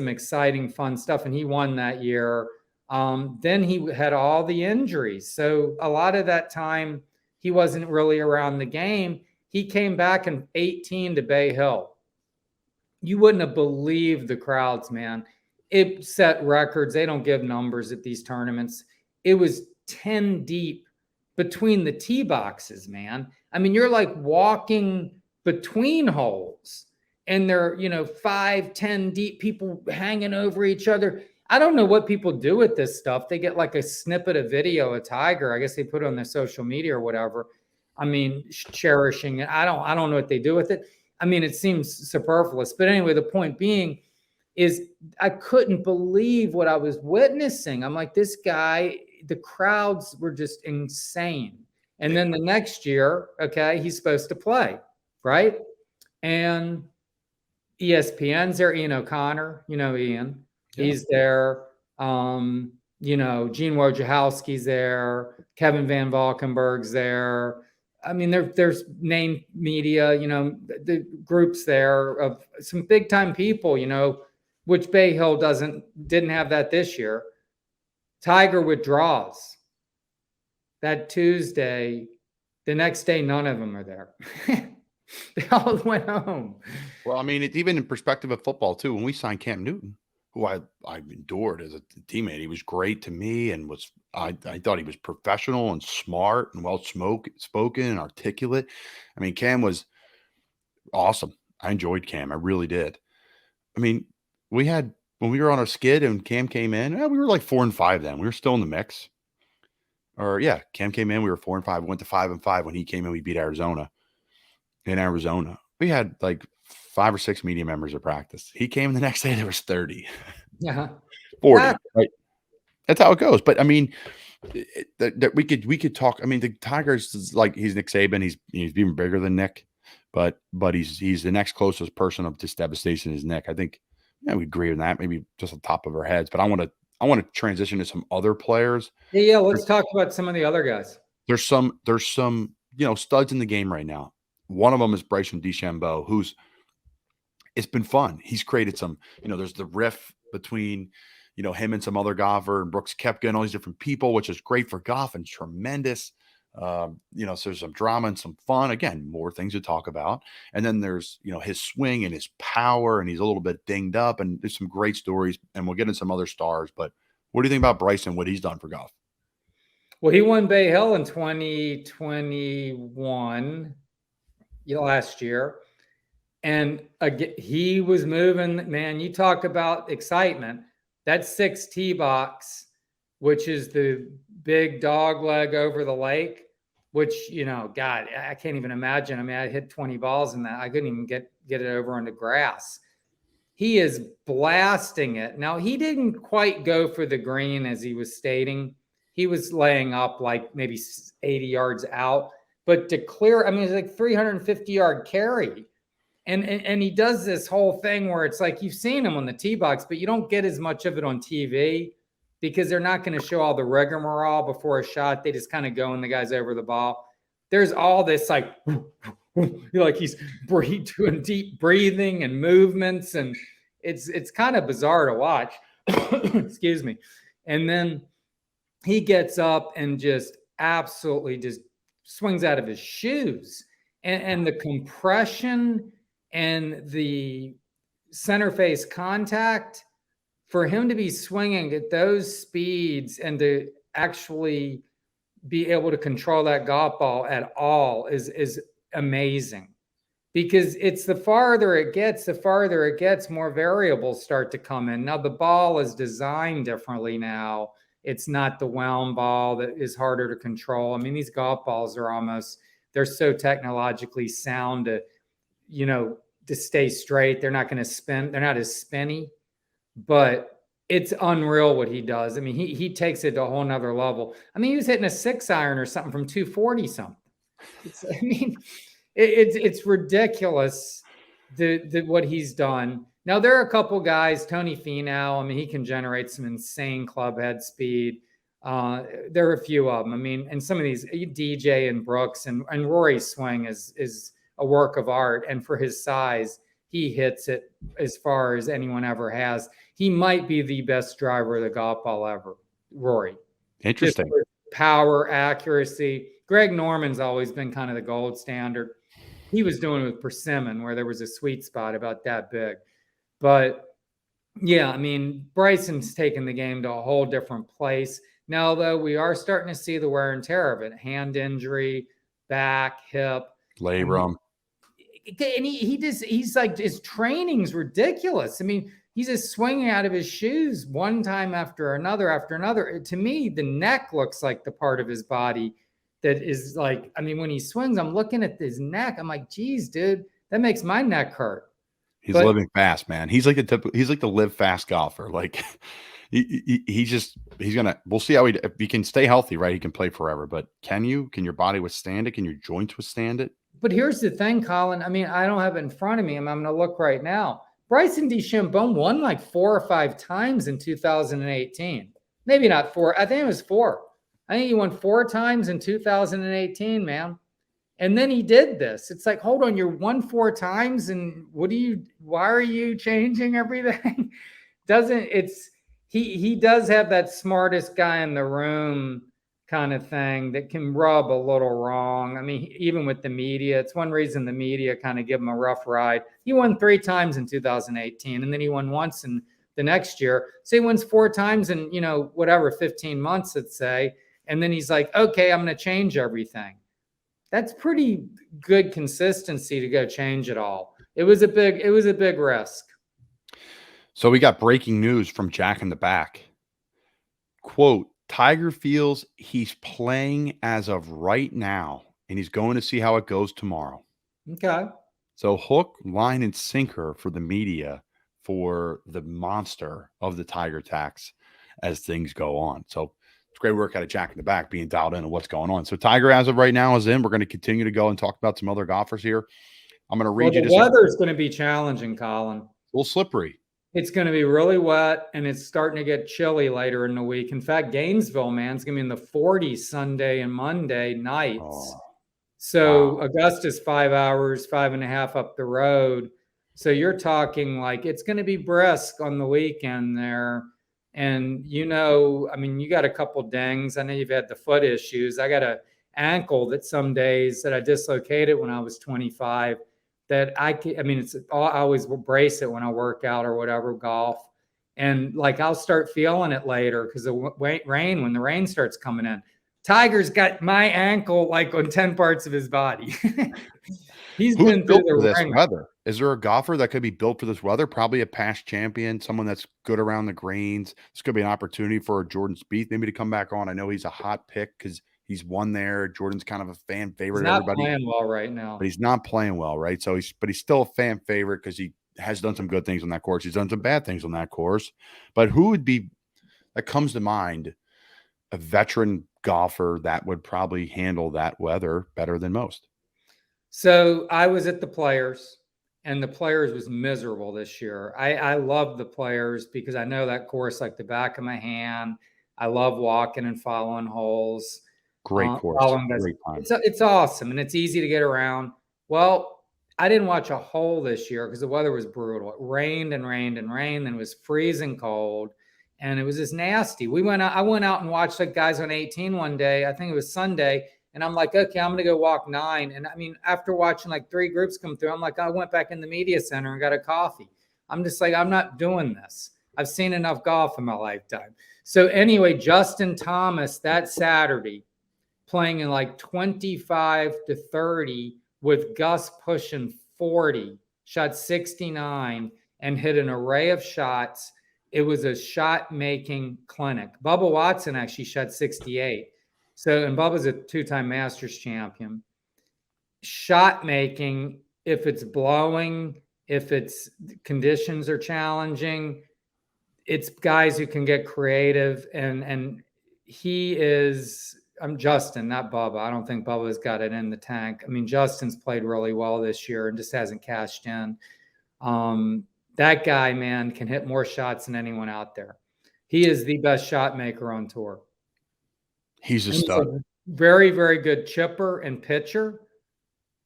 exciting, fun stuff. And he won that year. Then he had all the injuries. So a lot of that time, he wasn't really around the game. He came back in 18 to Bay Hill. You wouldn't have believed the crowds, man. It set records. They don't give numbers at these tournaments. It was 10 deep between the tee boxes, man. I mean, you're like walking between holes and they're, 5, 10 deep, people hanging over each other. I don't know what people do with this stuff. They get like a snippet of video of Tiger. I guess they put it on their social media or whatever. I mean, cherishing it. I don't know what they do with it. I mean, it seems superfluous. But anyway, the point being is I couldn't believe what I was witnessing. I'm like, this guy, the crowds were just insane. And then the next year, okay, he's supposed to play, right? And ESPN's there, Ian O'Connor, Ian. Yeah. He's there. Gene Wojciechowski's there. Kevin Van Valkenburg's there. I mean, there's name media, the groups there of some big time people, which Bay Hill didn't have that this year. Tiger withdraws that Tuesday. The next day, none of them are there. They all went home. Well, I mean, it's even in perspective of football too. When we signed Cam Newton, who I adored as a teammate, he was great to me and I thought he was professional and smart and well spoken and articulate. I mean, Cam was awesome. I enjoyed Cam. I really did. I mean, when we were on our skid and Cam came in, we were like 4-5 then. We were still in the mix. Cam came in, we were 4-5. We went to 5-5 when he came in. We beat Arizona. In Arizona, we had like 5 or 6 media members at practice. He came the next day, there was 30. Yeah. 40. Right? That's how it goes. But I mean, that we could talk. I mean, the Tigers is like he's Nick Saban. He's even bigger than Nick, but he's the next closest person of just devastation is Nick. I think we agree on that. Maybe just on top of our heads. But I want to transition to some other players. Yeah. Let's talk about some of the other guys. There's some studs in the game right now. One of them is Bryson De Chambeau, it's been fun. He's created some, there's the riff between, him and some other golfer and Brooks Koepka and all these different people, which is great for golf and tremendous. So there's some drama and some fun. Again, more things to talk about. And then there's, his swing and his power, and he's a little bit dinged up, and there's some great stories, and we'll get into some other stars. But what do you think about Bryson, what he's done for golf? Well, he won Bay Hill in 2021. Last year, and again, he was moving, man. You talk about excitement. That 6 tee box, which is the big dog leg over the lake, which, God, I can't even imagine. I mean, I hit 20 balls in that. I couldn't even get it over onto grass. He is blasting it. Now, he didn't quite go for the green as he was stating. He was laying up like maybe 80 yards out. But to clear, I mean, it's like 350-yard carry. And he does this whole thing where it's like you've seen him on the tee box, but you don't get as much of it on TV because they're not going to show all the rigmarole before a shot. They just kind of go and the guy's over the ball. There's all this like he's doing deep breathing and movements. And it's kind of bizarre to watch. Excuse me. And then he gets up and just absolutely just swings out of his shoes. And the compression and the center face contact, for him to be swinging at those speeds and to actually be able to control that golf ball at all is amazing. Because it's the farther it gets, more variables start to come in. Now, the ball is designed differently now. It's not the wound ball that is harder to control. I mean, these golf balls are almost, they're so technologically sound to, to stay straight. They're not going to spin. They're not as spinny, but it's unreal what he does. I mean, he takes it to a whole nother level. I mean, he was hitting a 6-iron or something from 240 something. It's ridiculous what he's done. Now, there are a couple guys, Tony Finau, I mean, he can generate some insane club head speed. There are a few of them. I mean, and some of these, DJ and Brooks and Rory's swing is a work of art. And for his size, he hits it as far as anyone ever has. He might be the best driver of the golf ball ever, Rory. Interesting. Power, accuracy. Greg Norman's always been kind of the gold standard. He was doing it with Persimmon, where there was a sweet spot about that big. But yeah, I mean, Bryson's taken the game to a whole different place. Now, though, we are starting to see the wear and tear of it. Hand injury, back, hip. Labrum. And he's like, his training's ridiculous. I mean, he's just swinging out of his shoes one time after another. To me, the neck looks like the part of his body that is like, I mean, when he swings, I'm looking at his neck. I'm like, geez, dude, that makes my neck hurt. He's living fast, man. He's like the live fast golfer. Like we'll see how if he can stay healthy, right? He can play forever, but can your body withstand it? Can your joints withstand it? But here's the thing, Colin. I mean, I don't have it in front of me. I'm going to look right now. Bryson De Chambeau won like 4 or 5 times in 2018. Maybe not 4. I think it was 4. I think he won 4 times in 2018, man. And then he did this. It's like, hold on, you won 4 times, and why are you changing everything? He does have that smartest guy in the room kind of thing that can rub a little wrong. I mean, even with the media, it's one reason the media kind of give him a rough ride. He won 3 times in 2018, and then he won once in the next year. So he wins 4 times in, 15 months, let's say. And then he's like, okay, I'm going to change everything. That's pretty good consistency to go change it all. It was a big risk. So we got breaking news from Jack in the Back. Quote, Tiger feels he's playing as of right now, and he's going to see how it goes tomorrow. Okay. So hook, line, and sinker for the media for the monster of the Tiger tax as things go on. So it's great work out of Jack in the Back being dialed in on what's going on. So Tiger, as of right now, is in. We're going to continue to go and talk about some other golfers here. I'm going to read you this. The weather's going to be challenging, Colin. A little slippery. It's going to be really wet, and it's starting to get chilly later in the week. In fact, Gainesville, man, it's going to be in the 40s Sunday and Monday nights. Oh, so wow. Augusta's 5 hours, 5.5 up the road. So you're talking like it's going to be brisk on the weekend there. And, you got a couple dings. I know you've had the foot issues. I got an ankle that some days that I dislocated when I was 25 that I always will brace it when I work out or whatever, golf. And like, I'll start feeling it later because when the rain starts coming in. Tiger's got my ankle like on 10 parts of his body. Who's been built through for the this ringer. weather? Is there a golfer that could be built for this weather? Probably a past champion, someone that's good around the greens. This could be an opportunity for Jordan Spieth maybe to come back on. I know he's a hot pick because he's won there. Jordan's kind of a fan favorite. He's not playing well right now. But he's not playing well, right? So he's still a fan favorite because he has done some good things on that course. He's done some bad things on that course. But who would be that comes to mind? A veteran golfer that would probably handle that weather better than most. So I was at the Players, and the Players was miserable this year. I love the Players because I know that course like the back of my hand. I love walking and following holes. Great course. Great time. It's awesome, and it's easy to get around. Well, I didn't watch a hole this year because the weather was brutal. It rained and rained and rained, and it was freezing cold, and it was just nasty. I went out and watched like guys on 18 one day. I think it was Sunday, and I'm like, okay, I'm gonna go walk 9. And I mean, after watching like 3 groups come through, I'm like, I went back in the media center and got a coffee. I'm just like, I'm not doing this. I've seen enough golf in my lifetime. So anyway, Justin Thomas that Saturday playing in like 25 to 30 with gusts pushing 40, shot 69 and hit an array of shots. It was a shot-making clinic. Bubba Watson actually shot 68. So, and Bubba's a 2-time Masters champion. Shot-making, if it's blowing, if it's conditions are challenging, it's guys who can get creative. And he is, I'm Justin, not Bubba. I don't think Bubba's got it in the tank. I mean, Justin's played really well this year and just hasn't cashed in. That guy, man, can hit more shots than anyone out there. He is the best shot maker on tour. He's a stud. Very, very good chipper and pitcher.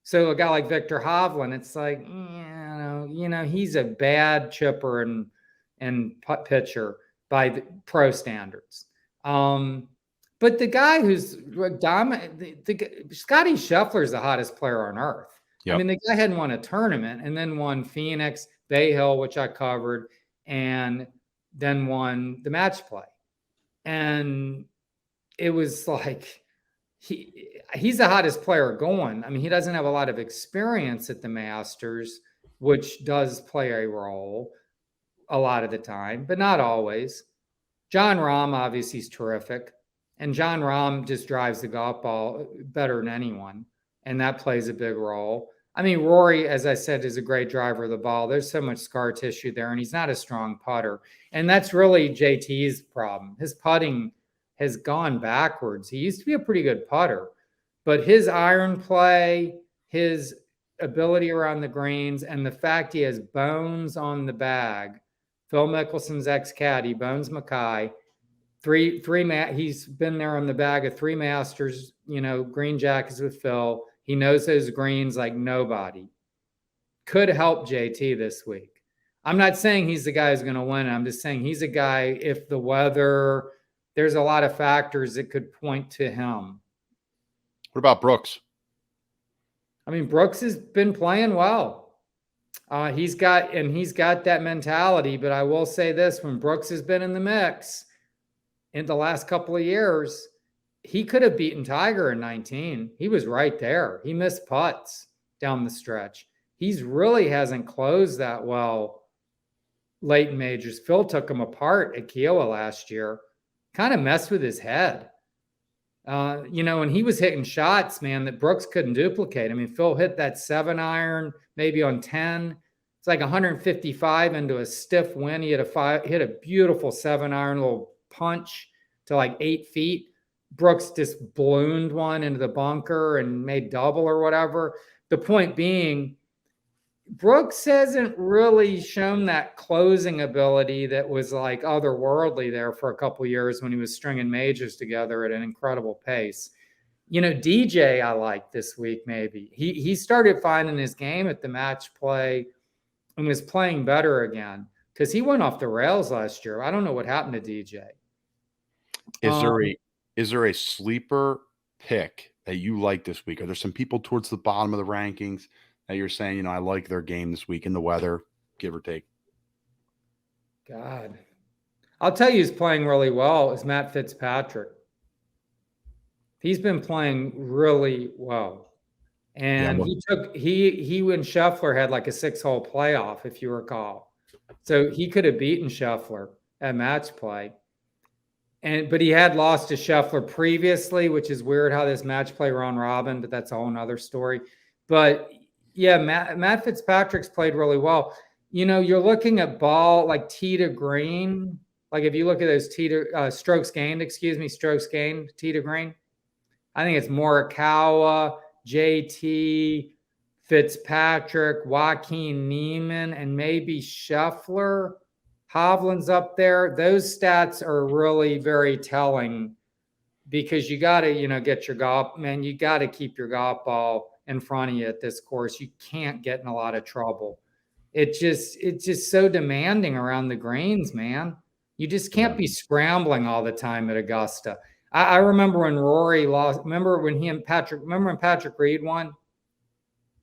So a guy like Victor Hovland, it's like, you know, he's a bad chipper and pitcher by the pro standards. But the guy who's dominant, Scotty Scheffler is the hottest player on earth. Yep. I mean, the guy hadn't won a tournament and then won Phoenix, Bay Hill, which I covered, and then won the match play. And it was like, he's the hottest player going. I mean, he doesn't have a lot of experience at the Masters, which does play a role a lot of the time, but not always. John Rahm, obviously, is terrific. And John Rahm just drives the golf ball better than anyone. And that plays a big role. I mean, Rory, as I said, is a great driver of the ball. There's so much scar tissue there, and he's not a strong putter. And that's really JT's problem. His putting has gone backwards. He used to be a pretty good putter, but his iron play, his ability around the greens, and the fact he has Bones on the bag, Phil Mickelson's ex-caddy, Bones Mackay, he's been there on the bag of 3 Masters, you know, green jackets with Phil. He knows those greens like nobody. Could help JT this week. I'm not saying he's the guy who's going to win. I'm just saying he's a guy, if the weather, there's a lot of factors that could point to him. What about Brooks? I mean, Brooks has been playing well. He's got that mentality, but I will say this, when Brooks has been in the mix in the last couple of years, he could have beaten Tiger in 19. He was right there. He missed putts down the stretch. He's really hasn't closed that well late in majors. Phil took him apart at Kiowa last year, kind of messed with his head. You know, and he was hitting shots, man, that Brooks couldn't duplicate. I mean, Phil hit that 7-iron, maybe on 10. It's like 155 into a stiff wind. He hit a beautiful 7-iron little punch to like 8 feet. Brooks just ballooned one into the bunker and made double or whatever. The point being, Brooks hasn't really shown that closing ability that was like otherworldly there for a couple of years when he was stringing majors together at an incredible pace. You know, DJ I like this week maybe. He started finding his game at the match play and was playing better again because he went off the rails last year. I don't know what happened to DJ. Is there a sleeper pick that you like this week? Are there some people towards the bottom of the rankings that you're saying, you know, I like their game this week in the weather, give or take? God. I'll tell you who's playing really well is Matt Fitzpatrick. He's been playing really well. And he and Scheffler had like a 6-hole playoff, if you recall. So he could have beaten Scheffler at match play. But he had lost to Scheffler previously, which is weird how this match play round robin, but that's a whole nother story. But yeah, Matt Fitzpatrick's played really well. You know, you're looking at ball like tee to green. Like if you look at those strokes gained, tee to green. I think it's Morikawa, JT, Fitzpatrick, Joaquin Niemann, and maybe Scheffler. Hovland's up there. Those stats are really very telling because you got to, you know, get your golf, man, you got to keep your golf ball in front of you at this course, you can't get in a lot of trouble. It's just so demanding around the greens, man. You just can't be scrambling all the time at Augusta. I remember when Rory lost. Remember when Patrick Reed won?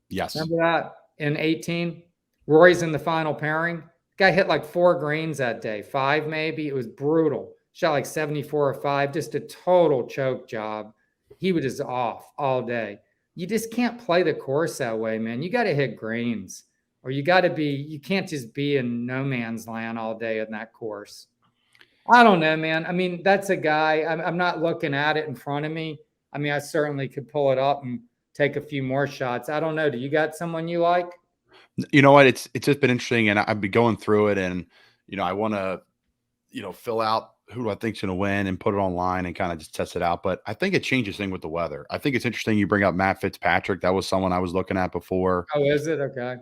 Yes. Remember that in 18? Rory's in the final pairing. Guy hit like 4 greens that day, 5 maybe. It was brutal. Shot like 74 or 5, just a total choke job. He was just off all day. You just can't play the course that way, man. You got to hit greens, or you can't just be in no man's land all day in that course. I don't know, man. I mean, that's a guy. I'm not looking at it in front of me. I mean, I certainly could pull it up and take a few more shots. I don't know. Do you got someone you like? You know what? It's just been interesting, and I've been going through it, and I want to, fill out who do I think's going to win and put it online and kind of just test it out. But I think it changes things with the weather. I think it's interesting you bring up Matt Fitzpatrick. That was someone I was looking at before. Oh, is it? Okay.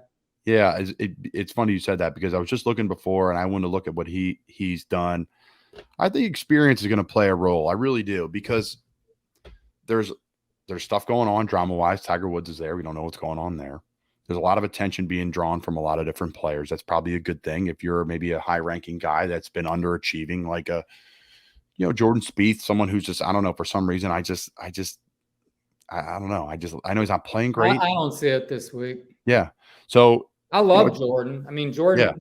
Yeah, it's funny you said that, because I was just looking before, and I wanted to look at what he's done. I think experience is going to play a role. I really do, because there's stuff going on drama-wise. Tiger Woods is there. We don't know what's going on there. There's a lot of attention being drawn from a lot of different players. That's probably a good thing. If you're maybe a high-ranking guy that's been underachieving, like Jordan Spieth, someone who's just, I don't know, for some reason, I don't know. I know he's not playing great. I don't see it this week. Yeah. So I love Jordan. I mean, Jordan,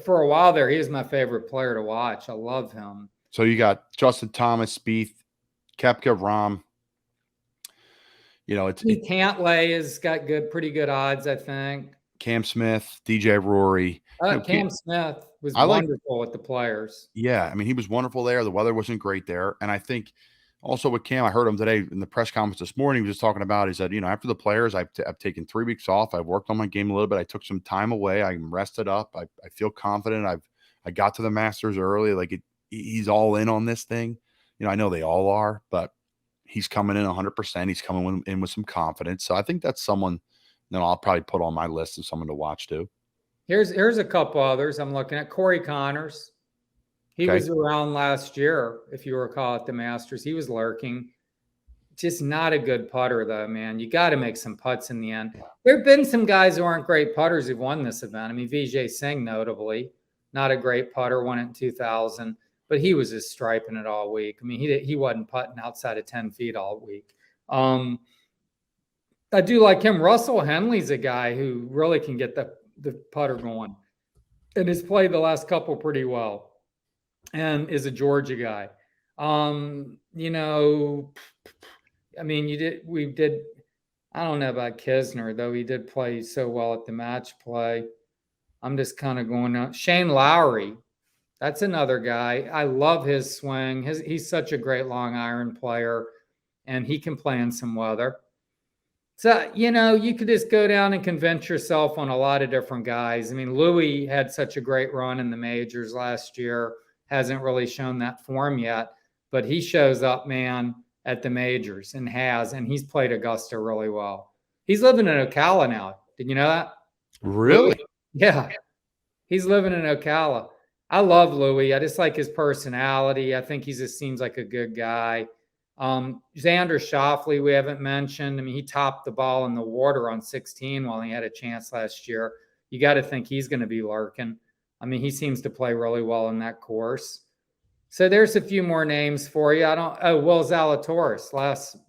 for a while there, he is my favorite player to watch. I love him. So you got Justin Thomas, Spieth, Koepka, Rahm. Cantlay has got pretty good odds, I think. Cam Smith, DJ Rory. Cam Smith was wonderful with the players. Yeah, I mean, he was wonderful there. The weather wasn't great there. And I think also with Cam, I heard him today in the press conference this morning, he was just talking about, he said, after the players, I've taken 3 weeks off. I've worked on my game a little bit. I took some time away. I'm rested up. I feel confident. I got to the Masters early. Like he's all in on this thing. I know they all are, but he's coming in 100%. He's coming in with some confidence. So I think that's someone that I'll probably put on my list of someone to watch too. Here's a couple others I'm looking at. Corey Connors. He was around last year, if you recall, at the Masters. He was lurking. Just not a good putter, though, man. You got to make some putts in the end. There have been some guys who aren't great putters who've won this event. I mean, Vijay Singh, notably, not a great putter, won it in 2000. But he was just striping it all week. I mean, he wasn't putting outside of 10 feet all week. I do like him. Russell Henley's a guy who really can get the putter going and has played the last couple pretty well and is a Georgia guy. I don't know about Kisner, though he did play so well at the match play. I'm just kind of going out. Shane Lowry. That's another guy. I love his swing. He's such a great long iron player, and he can play in some weather. So, you could just go down and convince yourself on a lot of different guys. I mean, Louis had such a great run in the majors last year. Hasn't really shown that form yet, but he shows up, man, at the majors and he's played Augusta really well. He's living in Ocala now. Did you know that? Really? Yeah. He's living in Ocala. I love Louis. I just like his personality. I think he just seems like a good guy. Xander Schofley, we haven't mentioned. I mean, he topped the ball in the water on 16 while he had a chance last year. You got to think he's going to be lurking. I mean, he seems to play really well in that course. So there's a few more names for you. Will Zalatoris,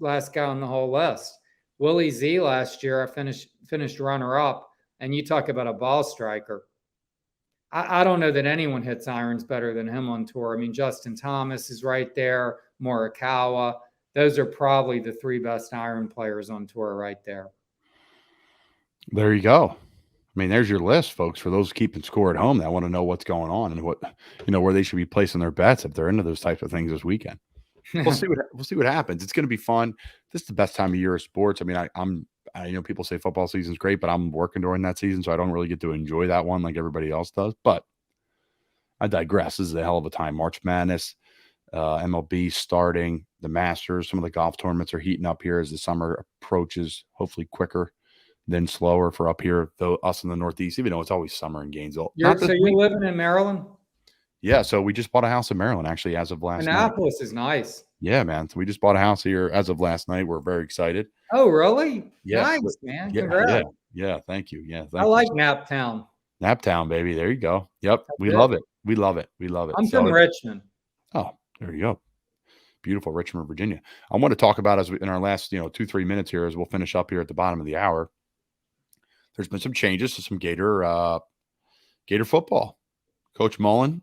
last guy on the whole list. Willie Z last year, I finished runner-up, and you talk about a ball striker. I don't know that anyone hits irons better than him on tour. I mean, Justin Thomas is right there, Morikawa. Those are probably the 3 best iron players on tour right there. There you go. I mean, there's your list, folks, for those keeping score at home that want to know what's going on and where they should be placing their bets if they're into those types of things this weekend. We'll see what happens. It's going to be fun. This is the best time of year of sports. I mean, I know people say football season's great, but I'm working during that season, so I don't really get to enjoy that one like everybody else does. But I digress. This is a hell of a time. March Madness, MLB starting, the Masters. Some of the golf tournaments are heating up here as the summer approaches, hopefully quicker than slower for up here, though us in the Northeast, even though it's always summer in Gainesville. You're living in Maryland? Yeah, so we just bought a house in Maryland, actually, as of last night. Annapolis is nice. Yeah, man. So we just bought a house here as of last night. We're very excited. Oh, really? Yes. Nice, man. Yeah, Congrats. yeah. Thank you. Yeah, I thank you. like Naptown. Naptown, baby. There you go. Yep. We it. love it. We love it. We love it. I'm from Richmond. Oh, there you go. Beautiful Richmond, Virginia. I want to talk about in our last, 2-3 minutes here as we'll finish up here at the bottom of the hour. There's been some changes to some Gator football. Coach Mullen,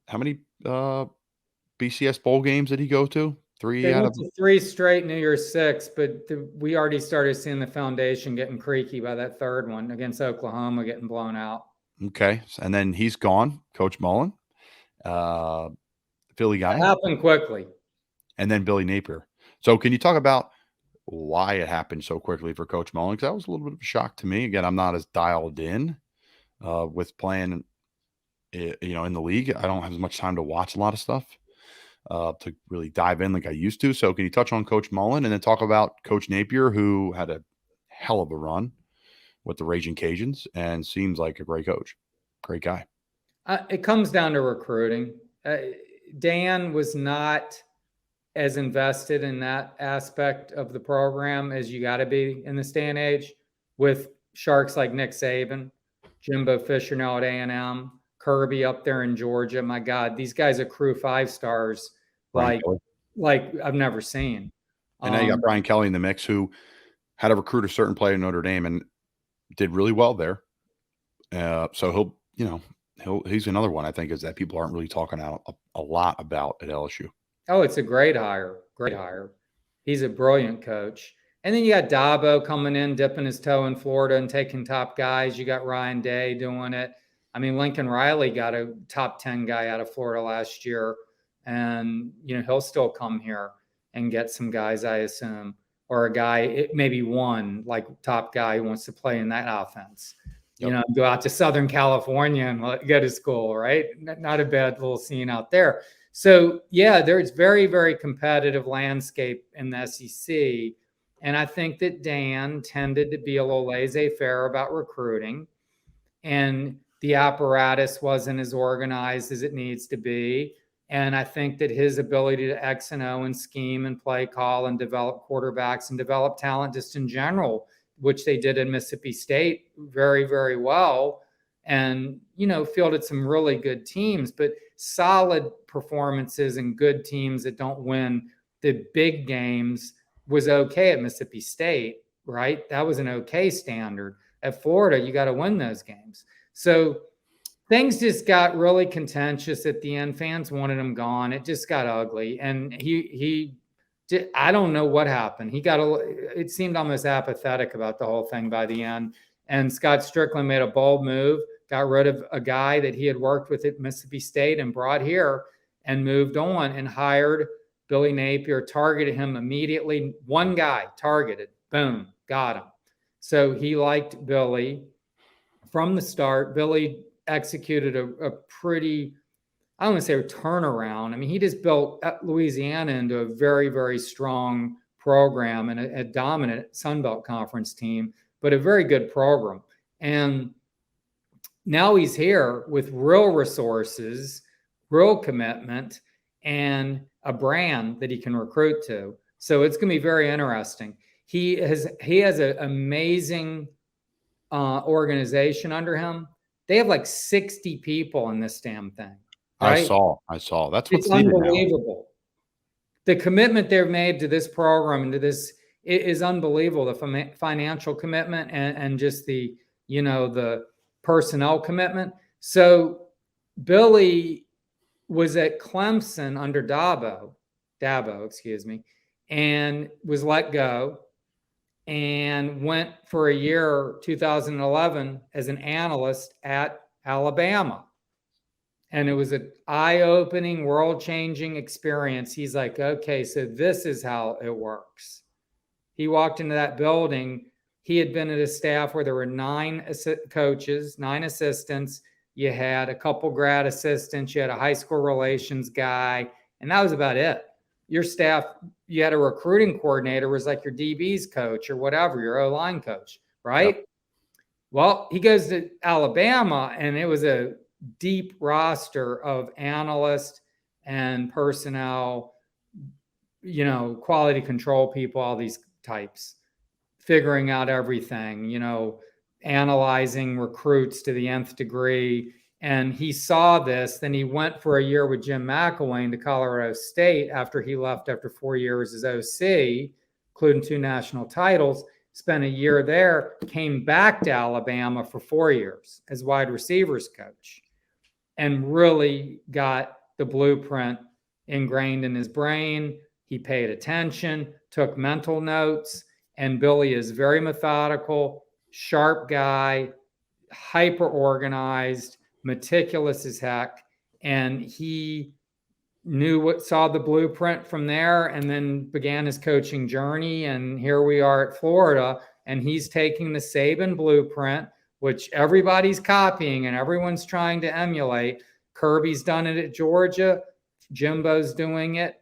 how many BCS bowl games did he go to? They went to 3 straight New Year's 6, but we already started seeing the foundation getting creaky by that third one against Oklahoma getting blown out. Okay. And then he's gone, Coach Mullen. Philly guy. It happened quickly. And then Billy Napier. So can you talk about why it happened so quickly for Coach Mullen? Because that was a little bit of a shock to me. Again, I'm not as dialed in with playing, in the league. I don't have as much time to watch a lot of stuff to really dive in like I used to. So can you touch on Coach Mullen and then talk about Coach Napier, who had a hell of a run with the Raging Cajuns and seems like a great coach, great guy? It comes down to recruiting. Dan was not as invested in that aspect of the program as you got to be in this day and age, with sharks like Nick Saban, Jimbo Fisher now at A&M, Kirby up there in Georgia. My God, these guys accrue 5-stars like I've never seen. And now you got Brian Kelly in the mix, who had to recruit a certain player in Notre Dame and did really well there. So he's another one I think is that people aren't really talking out a lot about at LSU. Oh, it's a great hire. Great hire. He's a brilliant coach. And then you got Dabo coming in, dipping his toe in Florida and taking top guys. You got Ryan Day doing it. I mean, Lincoln Riley got a top 10 guy out of Florida last year. And, he'll still come here and get some guys, I assume, or a guy, maybe one like top guy who wants to play in that offense. Yep. Go out to Southern California and go to school, right? Not a bad little scene out there. So, yeah, there's very, very competitive landscape in the SEC. And I think that Dan tended to be a little laissez-faire about recruiting. And the apparatus wasn't as organized as it needs to be. And I think that his ability to X and O and scheme and play call and develop quarterbacks and develop talent just in general, which they did in Mississippi State very, very well. And, fielded some really good teams, but solid performances and good teams that don't win the big games was okay at Mississippi State, right? That was an okay standard. At Florida, you got to win those games. So things just got really contentious at the end. Fans wanted him gone. It just got ugly. And I don't know what happened. It seemed almost apathetic about the whole thing by the end. And Scott Strickland made a bold move, got rid of a guy that he had worked with at Mississippi State and brought here and moved on and hired Billy Napier, targeted him immediately. One guy targeted, boom, got him. So he liked Billy from the start. Billy executed a pretty, I don't want to say a turnaround. I mean, he just built Louisiana into a very, very strong program and a dominant Sun Belt Conference team, but a very good program. And now he's here with real resources, real commitment, and a brand that he can recruit to. So it's going to be very interesting. He has an amazing organization under him. They have like 60 people in this damn thing. Right? I saw. That's what's it's unbelievable. The commitment they've made to this program and to this is unbelievable. The financial commitment and just the personnel commitment. So Billy was at Clemson under Dabo, and was let go and went for a year, 2011, as an analyst at Alabama. And it was an eye-opening, world-changing experience. He's like, okay, so this is how it works. He walked into that building. He had been at a staff where there were 9 coaches, 9 assistants. You had a couple grad assistants. You had a high school relations guy. And that was about it. Your staff, you had a recruiting coordinator, was like your DB's coach or whatever, your O-line coach, right? Yep. Well, he goes to Alabama, and it was a deep roster of analysts and personnel, quality control people, all these types, figuring out everything, analyzing recruits to the nth degree. And he saw this. Then he went for a year with Jim McElwain to Colorado State after he left after 4 years as OC, including 2 national titles, spent a year there, came back to Alabama for 4 years as wide receivers coach, and really got the blueprint ingrained in his brain. He paid attention, took mental notes, and Billy is very methodical, sharp guy, hyper organized, meticulous as heck. And he saw the blueprint from there, and then began his coaching journey. And here we are at Florida, and he's taking the Saban blueprint, which everybody's copying and everyone's trying to emulate. Kirby's done it at Georgia. Jimbo's doing it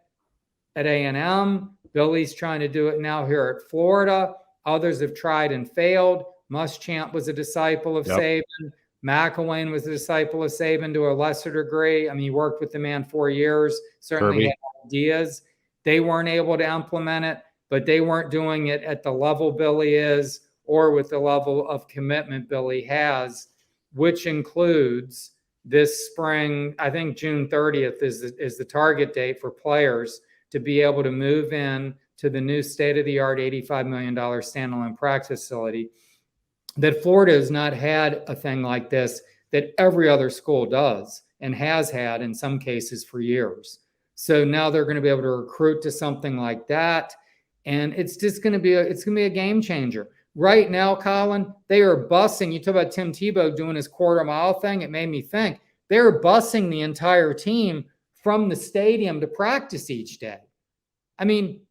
at A&M. Billy's trying to do it now here at Florida. Others have tried and failed. Muschamp was a disciple of Saban. McElwain was a disciple of Saban to a lesser degree. I mean, he worked with the man 4 years, certainly had ideas. They weren't able to implement it, but they weren't doing it at the level Billy is or with the level of commitment Billy has, which includes this spring. I think June 30th is the target date for players to be able to move in to the new state-of-the-art $85 million standalone practice facility. That Florida has not had a thing like this that every other school does and has had in some cases for years. So now they're going to be able to recruit to something like that. And it's just going to be a game changer. Right now, Colin, they are busing. You talk about Tim Tebow doing his quarter mile thing. It made me think they're busing the entire team from the stadium to practice each day. I mean,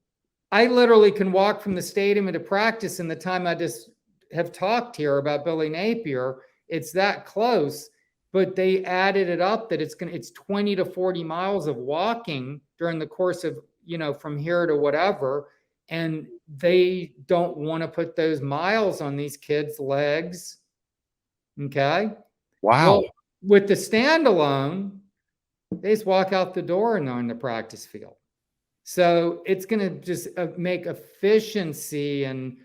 I literally can walk from the stadium into practice in the time I just have talked here about Billy Napier. It's that close, but they added it up that it's 20 to 40 miles of walking during the course of, from here to whatever. And they don't want to put those miles on these kids' legs. Okay. Wow. Well, with the standalone, they just walk out the door and they're in the practice field. So it's going to just make efficiency and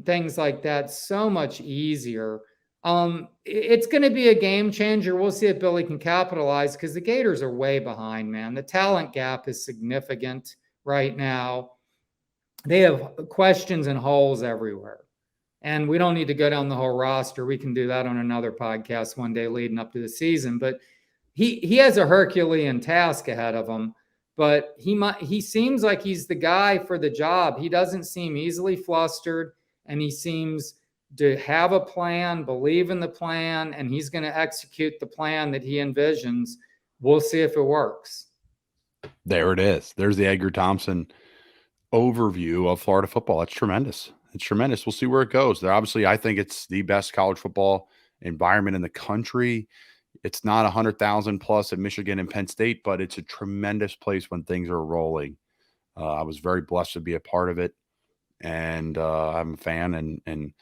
things like that so much easier. It's going to be a game changer. We'll see if Billy can capitalize, because the Gators are way behind, man. The talent gap is significant right now. They have questions and holes everywhere. And we don't need to go down the whole roster. We can do that on another podcast one day leading up to the season. But he has a Herculean task ahead of him. But he seems like he's the guy for the job. He doesn't seem easily flustered, and he seems to have a plan, believe in the plan, and he's going to execute the plan that he envisions. We'll see if it works. There it is. There's the Edgar Thompson overview of Florida football. That's tremendous. It's tremendous. We'll see where it goes. Obviously, I think it's the best college football environment in the country. It's not 100,000 plus at Michigan and Penn State, but it's a tremendous place when things are rolling. I was very blessed to be a part of it, and I'm a fan. And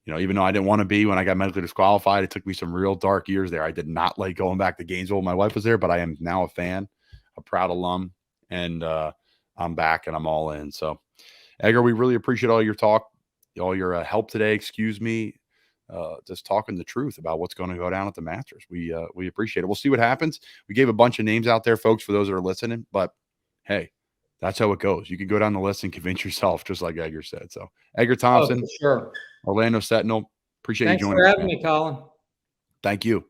even though I didn't want to be when I got medically disqualified, it took me some real dark years there. I did not like going back to Gainesville. My wife was there, but I am now a fan, a proud alum, and I'm back and I'm all in. So, Edgar, we really appreciate all your talk, all your help today. Excuse me. Just talking the truth about what's going to go down at the Masters. We appreciate it. We'll see what happens. We gave a bunch of names out there, folks, for those that are listening, but hey, that's how it goes. You can go down the list and convince yourself, just like Edgar said. So Edgar Thompson, sure. Orlando Sentinel, appreciate Thanks you joining for us. having me, Colin. Thank you.